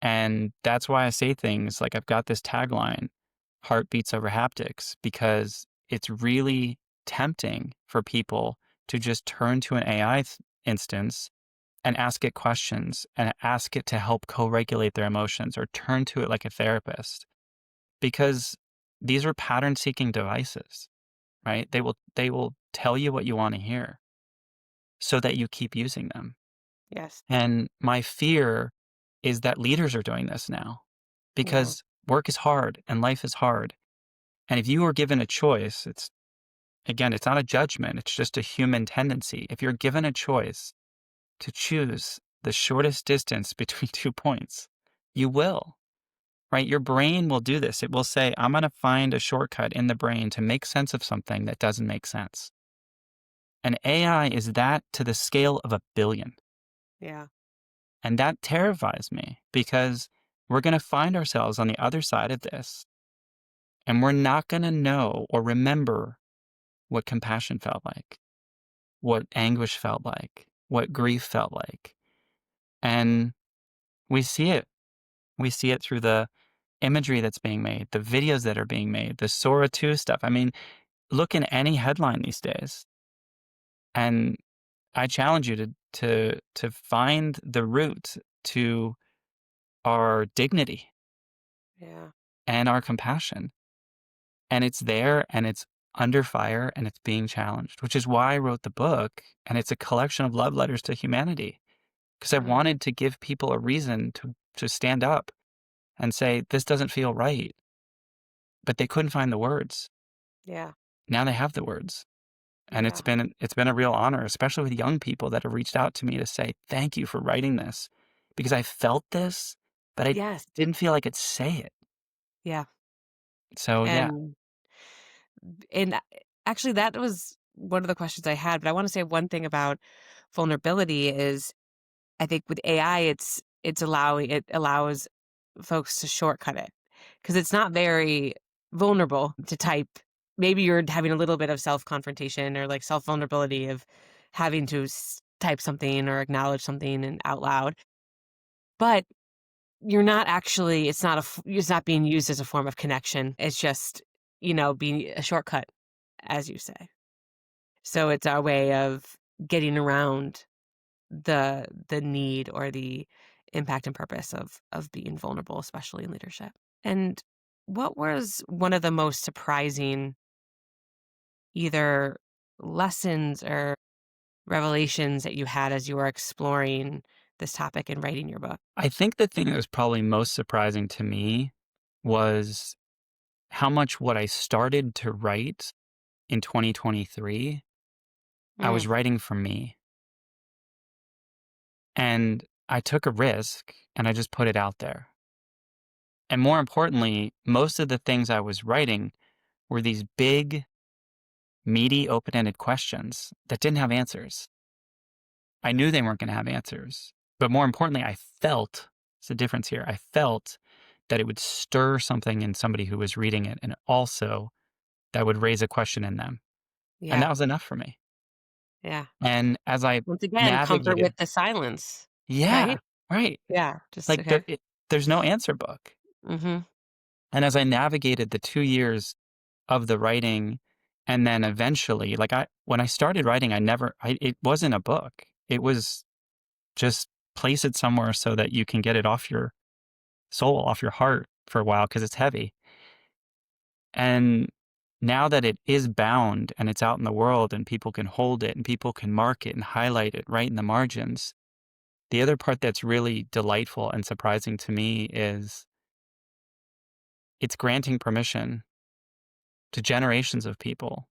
And that's why I say things like I've got this tagline, heartbeats over haptics, because it's really tempting for people to just turn to an AI instance and ask it questions and ask it to help co regulate their emotions or turn to it like a therapist because these are pattern seeking devices, right? They will tell you what you want to hear so that you keep using them. Yes. And my fear is that leaders are doing this now Yeah. because work is hard and life is hard. And if you are given a choice, it's not a judgment, it's just a human tendency. If you're given a choice to choose the shortest distance between 2 points, you will, right? Your brain will do this. It will say, I'm going to find a shortcut in the brain to make sense of something that doesn't make sense. And AI is that to the scale of a billion. Yeah. And that terrifies me because we're going to find ourselves on the other side of this, and we're not going to know or remember what compassion felt like, what anguish felt like, what grief felt like. And we see it. We see it through the imagery that's being made, the videos that are being made, the Sora 2 stuff. I mean, look in any headline these days. And I challenge you to find the root to our dignity Yeah. and our compassion. And it's there and it's under fire and it's being challenged, which is why I wrote the book. And it's a collection of love letters to humanity because I Mm. wanted to give people a reason to stand up and say, this doesn't feel right. But they couldn't find the words. Yeah. Now they have the words. And Yeah. it's been a real honor, especially with young people that have reached out to me to say, thank you for writing this because I felt this, but I Yes. didn't feel I could say it. Yeah. So yeah, And and actually that was one of the questions I had, but I want to say one thing about vulnerability is I think with AI it allows folks to shortcut it because it's not very vulnerable to type. Maybe you're having a little bit of self-confrontation or like self-vulnerability of having to type something or acknowledge something and out loud. But you're not actually it's not being used as a form of connection. It's just, being a shortcut, as you say. So it's our way of getting around the need or the impact and purpose of being vulnerable, especially in leadership. And what was one of the most surprising either lessons or revelations that you had as you were exploring this topic and writing your book? I think the thing that was probably most surprising to me was how much what I started to write in 2023, I was Mm, writing for me. And I took a risk and I just put it out there. And more importantly, most of the things I was writing were these big, meaty, open ended questions that didn't have answers. I knew they weren't going to have answers. But more importantly, I felt it's the difference here. I felt that it would stir something in somebody who was reading it and also that would raise a question in them. And yeah, that was enough for me. yeah. And as I Once again, comfort navigated, with the silence, yeah, right? right. Yeah, just Like okay. there's no answer book. Mhm. And as I navigated the 2 years of the writing, and then eventually, like when I started writing, it wasn't a book. It was just place it somewhere so that you can get it off your soul, off your heart for a while because it's heavy. And now that it is bound and it's out in the world and people can hold it and people can mark it and highlight it right in the margins, the other part that's really delightful and surprising to me is it's granting permission to generations of people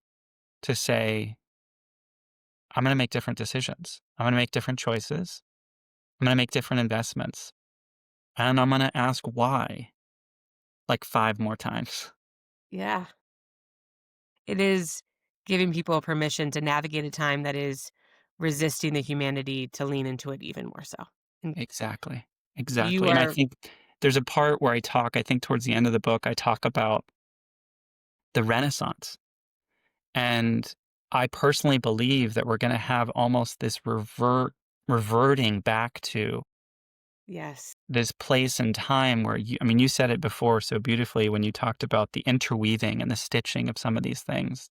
to say, I'm going to make different decisions. I'm going to make different choices. I'm going to make different investments. And I'm going to ask why like 5 more times. Yeah. It is giving people permission to navigate a time that is resisting the humanity to lean into it even more so. And Exactly. you Exactly. And I are think there's a part where I think towards the end of the book, I talk about the Renaissance. And I personally believe that we're going to have almost this reverting back to yes. this place and time where I mean, you said it before so beautifully when you talked about the interweaving and the stitching of some of these things.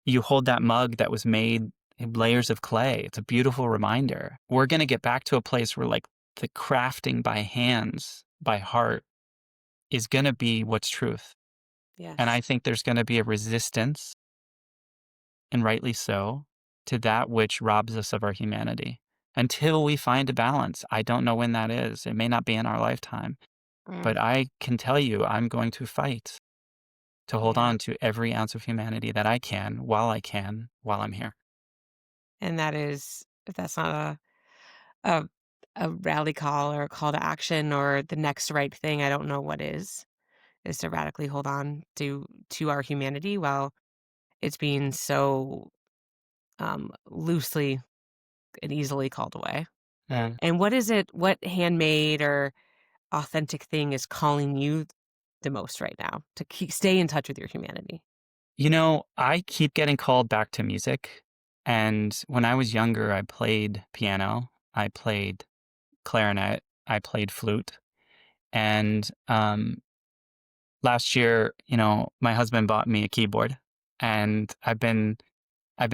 You hold that mug that was made in layers of clay. It's a beautiful reminder. We're going to get back to a place where like the crafting by hands, by heart is going to be what's truth. And I Yes. think there's going to be a resistance, and rightly so, to that which robs us of our humanity. Until we find a balance, I don't know when that is. It may not be in our lifetime, Mm, but I can tell you I'm going to fight to hold yeah. on to every ounce of humanity that I can, while I'm here. And that is if that's not a a rally call or a call to action or the next right thing, I don't know what is to radically hold on to our humanity while it's being so loosely and easily called away. Mm. And what is it what handmade or authentic thing is calling you the most right now to stay in touch with your humanity? I keep getting called back to music. And when I was younger, I played piano, I played clarinet, I played flute. And last year, my husband bought me a keyboard, and I've been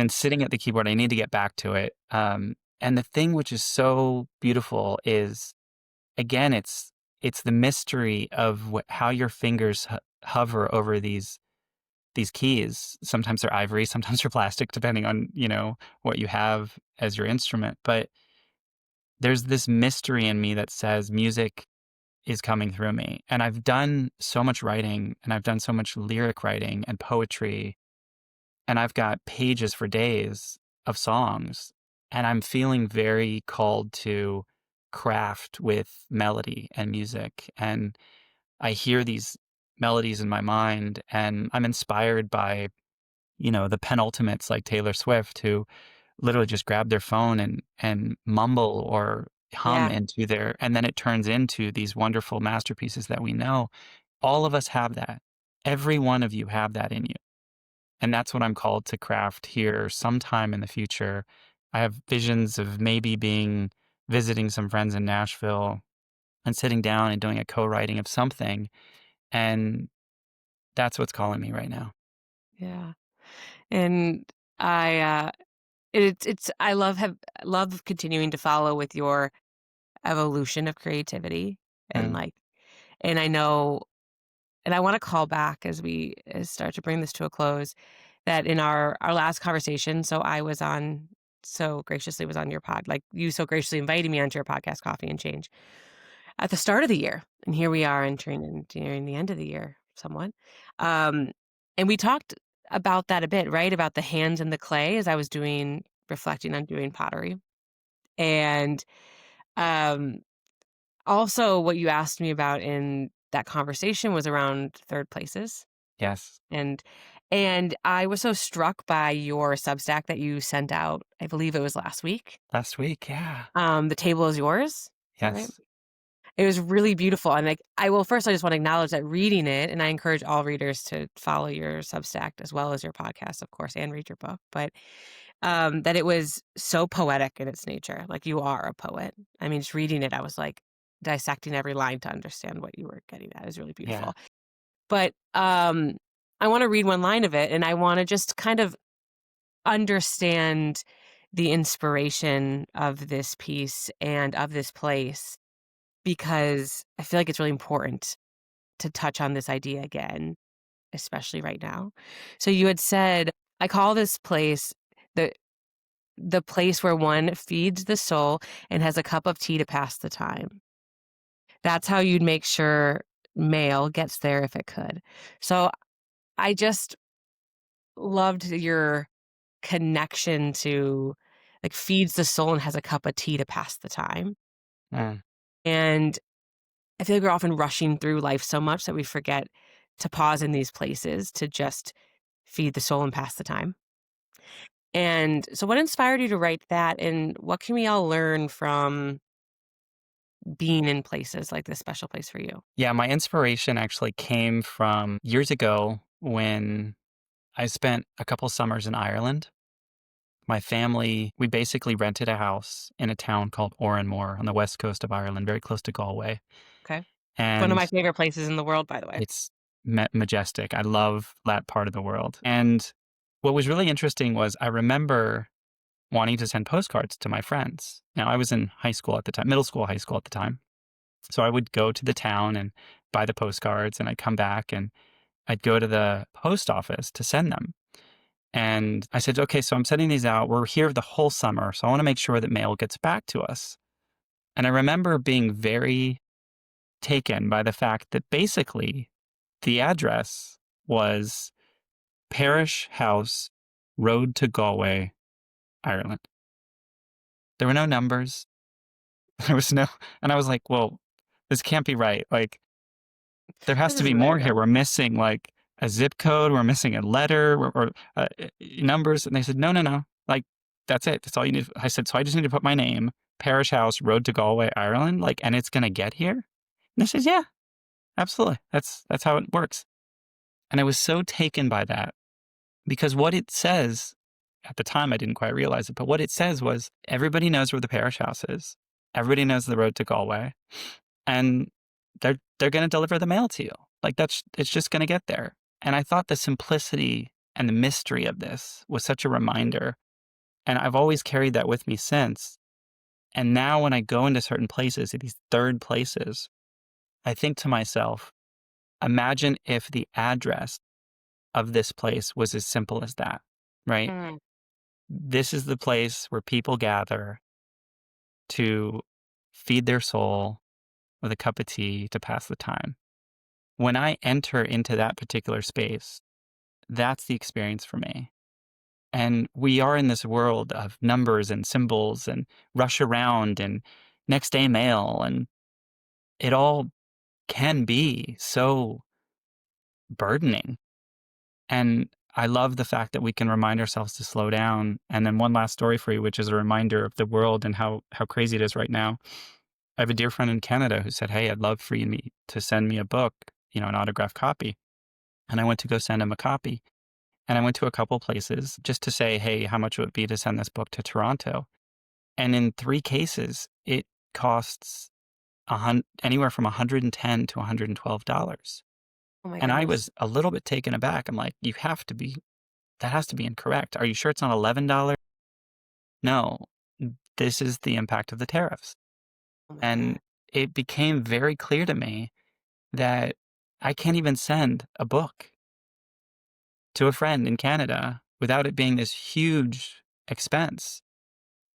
sitting at the keyboard. I need to get back to it. And the thing which is so beautiful is, again, it's the mystery of how your fingers hover over these keys. Sometimes they're ivory, sometimes they're plastic, depending on what you have as your instrument. But there's this mystery in me that says music is coming through me. And I've done so much writing, and I've done so much lyric writing and poetry, and I've got pages for days of songs, and I'm feeling very called to craft with melody and music. And I hear these melodies in my mind, and I'm inspired by, the penultimates like Taylor Swift, who literally just grab their phone and mumble or hum Yeah. into their, and then it turns into these wonderful masterpieces that we know. All of us have that. Every one of you have that in you. And that's what I'm called to craft here sometime in the future. I have visions of maybe visiting some friends in Nashville and sitting down and doing a co-writing of something. And that's what's calling me right now. Yeah. And I it's I love continuing to follow with your evolution of creativity and Mm, like and I know and I want to call back as we start to bring this to a close that in our last conversation, so I was on so graciously was on your pod, like you so graciously invited me onto your podcast, Coffee and Change, at the start of the year. And here we are entering and nearing the end of the year somewhat. Um, and we talked about that a bit, right? About the hands and the clay as I was reflecting on doing pottery. And um, also, what you asked me about in that conversation was around third places. yes. And and I was so struck by your Substack that you sent out, I believe it was last week. Last week. Yeah. The table is yours. Is that right? Yes. It was really beautiful. And like first I just want to acknowledge that reading it, and I encourage all readers to follow your Substack as well as your podcast, of course, and read your book. But that it was so poetic in its nature. Like you are a poet. I mean, just reading it, I was like dissecting every line to understand what you were getting at. It was really Yeah. beautiful. But I want to read one line of it, and I want to just kind of understand the inspiration of this piece and of this place because I feel like it's really important to touch on this idea again, especially right now. So you had said, I call this place the place where one feeds the soul and has a cup of tea to pass the time. That's how you'd make sure mail gets there if it could. So I just loved your connection to like feeds the soul and has a cup of tea to pass the time. Mm, And I feel like we're often rushing through life so much that we forget to pause in these places to just feed the soul and pass the time. And so, what inspired you to write that? And what can we all learn from being in places like this special place for you? yeah. My inspiration actually came from years ago when I spent a couple summers in Ireland. My family, we basically rented a house in a town called Oranmore on the west coast of Ireland, very close to Galway. Okay. One of And my favorite places in the world, by the way. it's majestic. I love that part of the world. And what was really interesting was I remember wanting to send postcards to my friends. Now, I was in high school at the time, middle school, high school at the time. So I would go to the town and buy the postcards, and I'd come back and I'd go to the post office to send them. And I said, okay, so I'm sending these out. We're here the whole summer. So I want to make sure that mail gets back to us. And I remember being very taken by the fact that basically the address was Parish House, Road to Galway, Ireland. There were no numbers. There was no, and I was like, well, this can't be right. Like, there has This to be isn't more right. here. We're missing like a zip code. We're missing a letter or numbers. And they said, no, no, no. Like, that's it. That's all you need. I said, so I just need to put my name, Parish House, Road to Galway, Ireland. Like, and it's going to get here. And I said, "Yeah, absolutely. That's how it works." And I was so taken by that because what it says at the time, I didn't quite realize it, but what it says was everybody knows where the parish house is. Everybody knows the road to Galway, and they're going to deliver the mail to you. Like it's just going to get there. And I thought the simplicity and the mystery of this was such a reminder. And I've always carried that with me since. And now when I go into certain places, these third places, I think to myself, imagine if the address of this place was as simple as that, right? Mm. This is the place where people gather to feed their soul with a cup of tea to pass the time. When I enter into that particular space, that's the experience for me. And we are in this world of numbers and symbols and rush around and next day mail, and it all can be so burdening. And I love the fact that we can remind ourselves to slow down. And then one last story for you, which is a reminder of the world and how crazy it is right now. I have a dear friend in Canada who said, "Hey, I'd love for you to send me a book, an autographed copy." And I went to go send him a copy. And I went to a couple places just to say, "Hey, how much would it be to send this book to Toronto?" And in 3 cases, it costs anywhere from $110 to $112. Oh my And I gosh. was a little bit taken aback. I'm like, that has to be incorrect. Are you sure it's not $11? No, this is the impact of the tariffs. Oh my God. And it became very clear to me that I can't even send a book to a friend in Canada without it being this huge expense.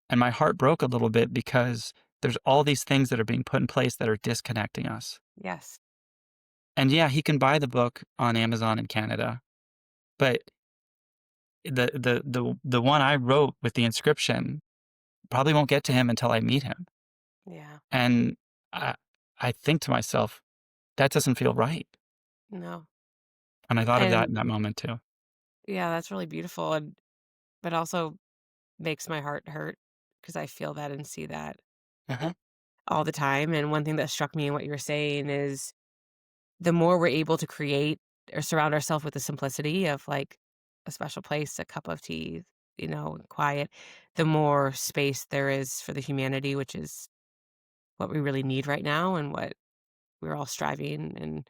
And my heart broke a little bit because there's all these things that are being put in place that are disconnecting us. Yes. And yeah, he can buy the book on Amazon in Canada, but the one I wrote with the inscription probably won't get to him until I meet him. Yeah. And I I think to myself, that doesn't feel right. No. And I thought of that And in that moment too. yeah, that's really beautiful, and but also makes my heart hurt because I feel that and see that Uh-huh. all the time. And one thing that struck me in what you were saying is the more we're able to create or surround ourselves with the simplicity of like a special place, a cup of tea, quiet, the more space there is for the humanity, which is what we really need right now and what we're all striving and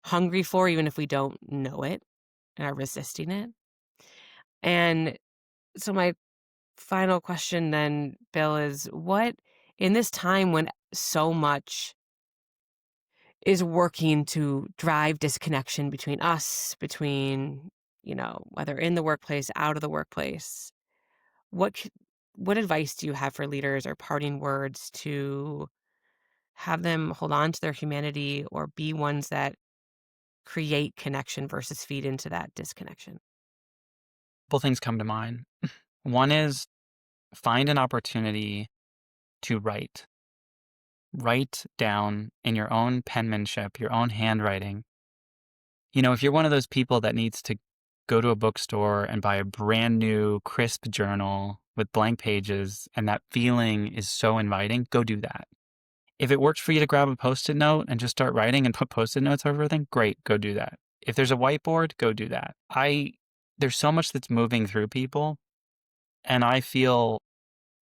hungry for, even if we don't know it and are resisting it. And so, my final question then, Bill, is what in this time when so much is working to drive disconnection between us, between, whether in the workplace, out of the workplace, what c- what advice do you have for leaders or parting words to have them hold on to their humanity or be ones that create connection versus feed into that disconnection? Couple things come to mind. One is find an opportunity to write. Write down in your own penmanship, your own handwriting. If you're one of those people that needs to go to a bookstore and buy a brand new crisp journal with blank pages and that feeling is so inviting, go do that. If it works for you to grab a Post-it note and just start writing and put Post-it notes over everything, great, go do that. If there's a whiteboard, go do that. There's so much that's moving through people, and I feel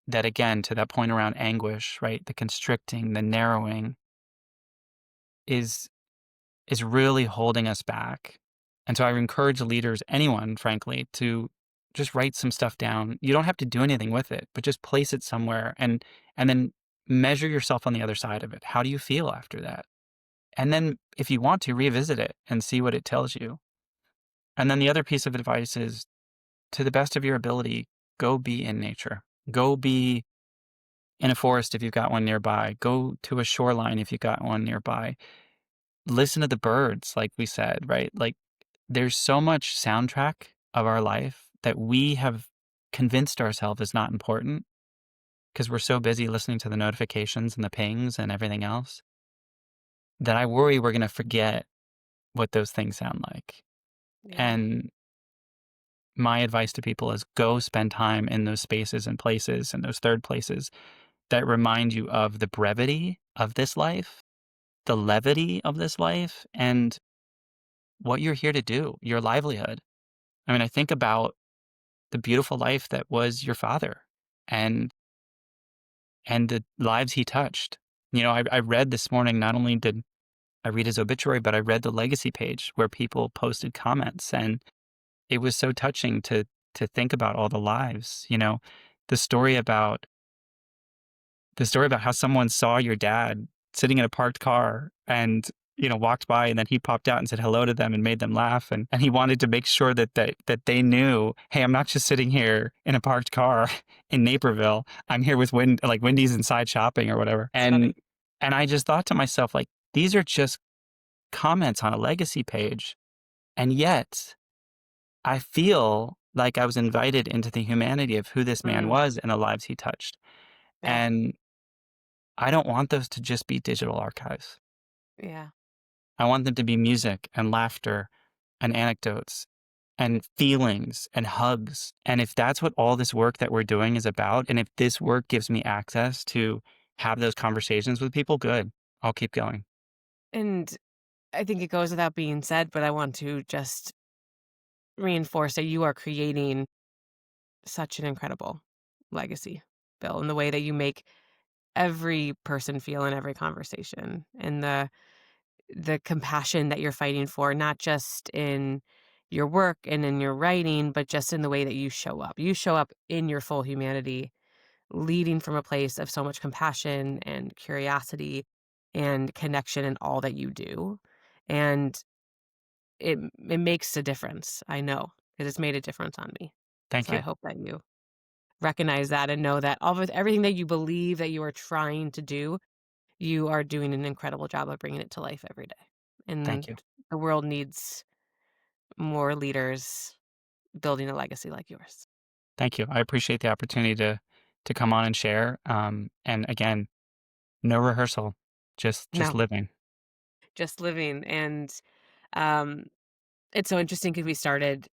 that again, to that point around anguish, right? The constricting, the narrowing is is really holding us back. And so I would encourage leaders, anyone, frankly, to just write some stuff down. You don't have to do anything with it, but just place it somewhere and then measure yourself on the other side of it. How do you feel after that? And then if you want to revisit it and see what it tells you. And then the other piece of advice is to the best of your ability, go be in nature. Go be in a forest if you've got one nearby. Go to a shoreline if you've got one nearby. Listen to the birds, like we said, right? Like there's so much soundtrack of our life that we have convinced ourselves is not important because we're so busy listening to the notifications and the pings and everything else that I worry we're going to forget what those things sound like. Yeah. And my advice to people is go spend time in those spaces and places and those third places that remind you of the brevity of this life, the levity of this life and what you're here to do, your livelihood. I mean, I think about the beautiful life that was your father and the lives he touched. I read this morning, not only did I read his obituary, but I read the legacy page where people posted comments, and it was so touching to think about all the lives, the story about the story about how someone saw your dad sitting in a parked car and, walked by, and then he popped out and said hello to them and made them laugh. And he wanted to make sure that they knew, hey, I'm not just sitting here in a parked car in Naperville. I'm here with Wendy's inside shopping or whatever. It's funny. And I just thought to myself, like, these are just comments on a legacy page. And yet I feel like I was invited into the humanity of who this man Mm, was and the lives he touched. yeah. And I don't want those to just be digital archives. Yeah. I want them to be music and laughter and anecdotes and feelings and hugs. And if that's what all this work that we're doing is about, and if this work gives me access to have those conversations with people, good. I'll keep going. And I think it goes without being said, but I want to just reinforce that you are creating such an incredible legacy, Bill, in the way that you make every person feel in every conversation, and the compassion that you're fighting for, not just in your work and in your writing, but just in the way that you show up. You show up in your full humanity, leading from a place of so much compassion and curiosity and connection in all that you do. And it makes a difference. I know, because it's made a difference on me. Thank So I you. hope that you recognize that and know that all of everything that you believe that you are trying to do, you are doing an incredible job of bringing it to life every day. Thank And you. the world needs more leaders building a legacy like yours. Thank you. I appreciate the opportunity to come on and share. And again, no rehearsal, just No, living. just living. And um, it's so interesting because we started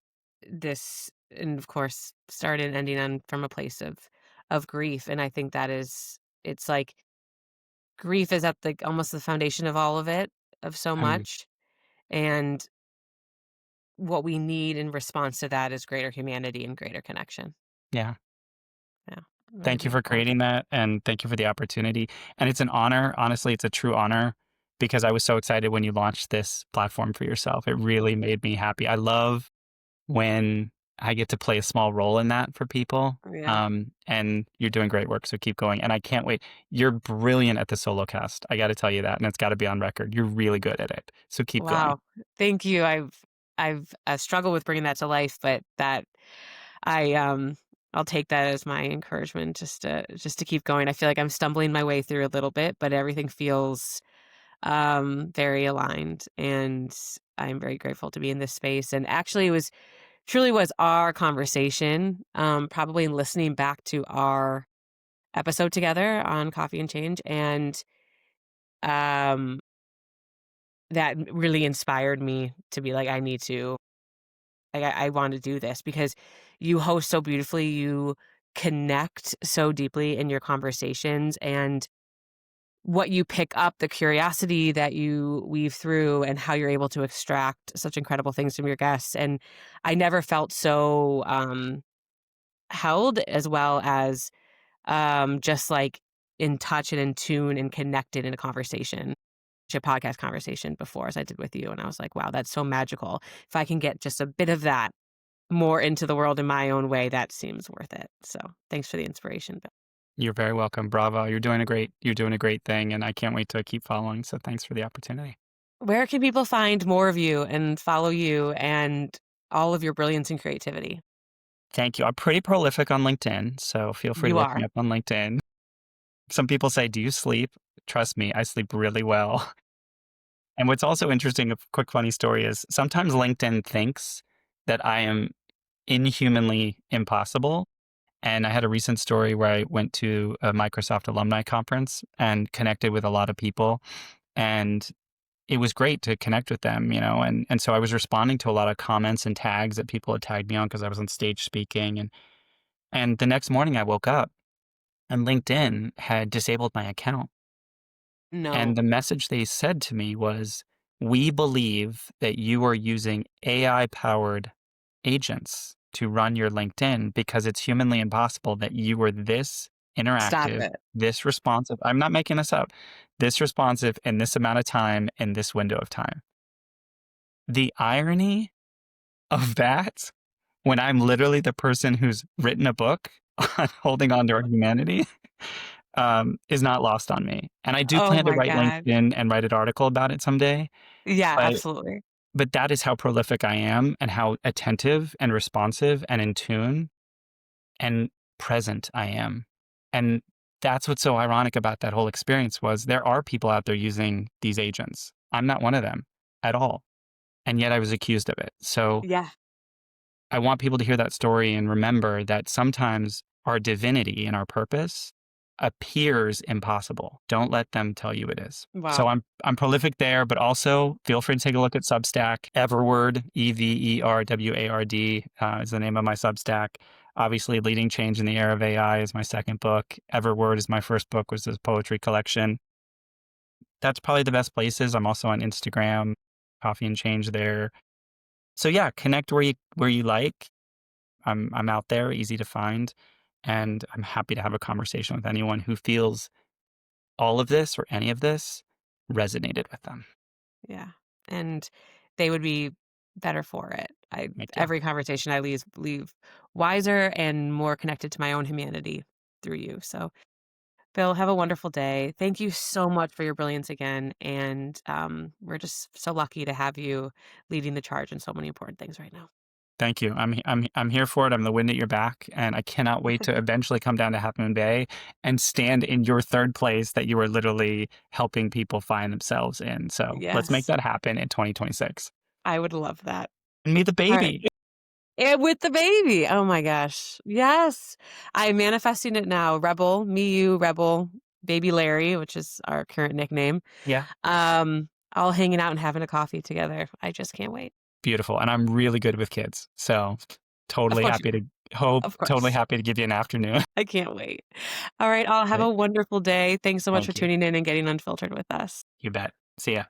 this, and of course, started and ending on from a place of grief. And I think that is, it's like grief is at the almost the foundation of all of it, of so Um, much. And what we need in response to that is greater humanity and greater connection. yeah. Yeah, very Thank you for beautiful. creating that, and thank you for the opportunity. And it's an honor. Honestly, it's a true honor because I was so excited when you launched this platform for yourself. It really made me happy. I love when I get to play a small role in that for people. Yeah. And you're doing great work, so keep going. And I can't wait. You're brilliant at the solo cast. I got to tell you that, and it's got to be on record. You're really good at it. So keep going. Wow. Thank you. I've struggled with bringing that to life, but that I I'll take that as my encouragement just to keep going. I feel like I'm stumbling my way through a little bit, but everything feels very aligned, and I'm very grateful to be in this space. And actually it was truly was our conversation, probably in listening back to our episode together on Coffee and Change, and um that really inspired me to be like, I need to, like, I want to do this because you host so beautifully. You connect so deeply in your conversations, and what you pick up, the curiosity that you weave through, and how you're able to extract such incredible things from your guests. And I never felt so held, as well as just like in touch and in tune and connected in a conversation, a podcast conversation before as I did with you. And I was like, wow, that's so magical. If I can get just a bit of that more into the world in my own way, that seems worth it. So thanks for the inspiration, Bill. You're very welcome. Bravo. You're doing a great thing, and I can't wait to keep following. So thanks for the opportunity. Where can people find more of you and follow you and all of your brilliance and creativity? Thank you. I'm pretty prolific on LinkedIn, so feel free to You look me are. up on LinkedIn. Some people say, "Do you sleep?" Trust me, I sleep really well. And what's also interesting, a quick funny story is sometimes LinkedIn thinks that I am inhumanly impossible. And I had a recent story where I went to a Microsoft alumni conference and connected with a lot of people. And it was great to connect with them, and so I was responding to a lot of comments and tags that people had tagged me on because I was on stage speaking. And the next morning I woke up and LinkedIn had disabled my account. And No. the message they said to me was, "We believe that you are using AI-powered agents to run your LinkedIn because it's humanly impossible that you were this Stop interactive, it. this responsive." I'm not making this up. "This responsive in this amount of time, in this window of time." The irony of that, when I'm literally the person who's written a book on holding on to our humanity, is not lost on me. And I do Oh plan to my write god. LinkedIn and write an article about it someday, Yeah, but absolutely. that is how prolific I am and how attentive and responsive and in tune and present I am. And that's what's so ironic about that whole experience was there are people out there using these agents. I'm not one of them at all. And yet I was accused of it. So Yeah. I want people to hear that story and remember that sometimes our divinity and our purpose appears impossible. Don't let them tell you it is. So Wow. I'm prolific there, but also feel free to take a look at Substack. Everward, Everward, is the name of my Substack. Obviously, Leading Change in the Era of AI is my second book. Everword is my first book, was this poetry collection. That's probably the best places. I'm also on Instagram, Coffee and Change there. So yeah, connect where you like. I'm out there, easy to find, and I'm happy to have a conversation with anyone who feels all of this or any of this resonated with them. Yeah. And they would be better for it. I Thank you. every conversation I leave wiser and more connected to my own humanity through you. So, Bill, have a wonderful day. Thank you so much for your brilliance again. And we're just so lucky to have you leading the charge in so many important things right now. Thank you. I'm here for it. I'm the wind at your back, and I cannot wait to eventually come down to Half Moon Bay and stand in your third place that you are literally helping people find themselves in. So let's make Yes, that happen in 2026. I would love that. And me, the All right. baby. And with the baby. Oh my gosh. Yes. I'm manifesting it now. Rebel, me, you, Rebel, baby Larry, which is our current nickname. Yeah. All hanging out and having a coffee together. I just can't wait. Beautiful. And I'm really good with kids. So Of totally course you happy are. to hope, Of totally course. happy to give you an afternoon. I can't wait. All right. I'll have Right. a wonderful day. Thanks so much for Thank you. tuning in and getting unfiltered with us. You bet. See ya.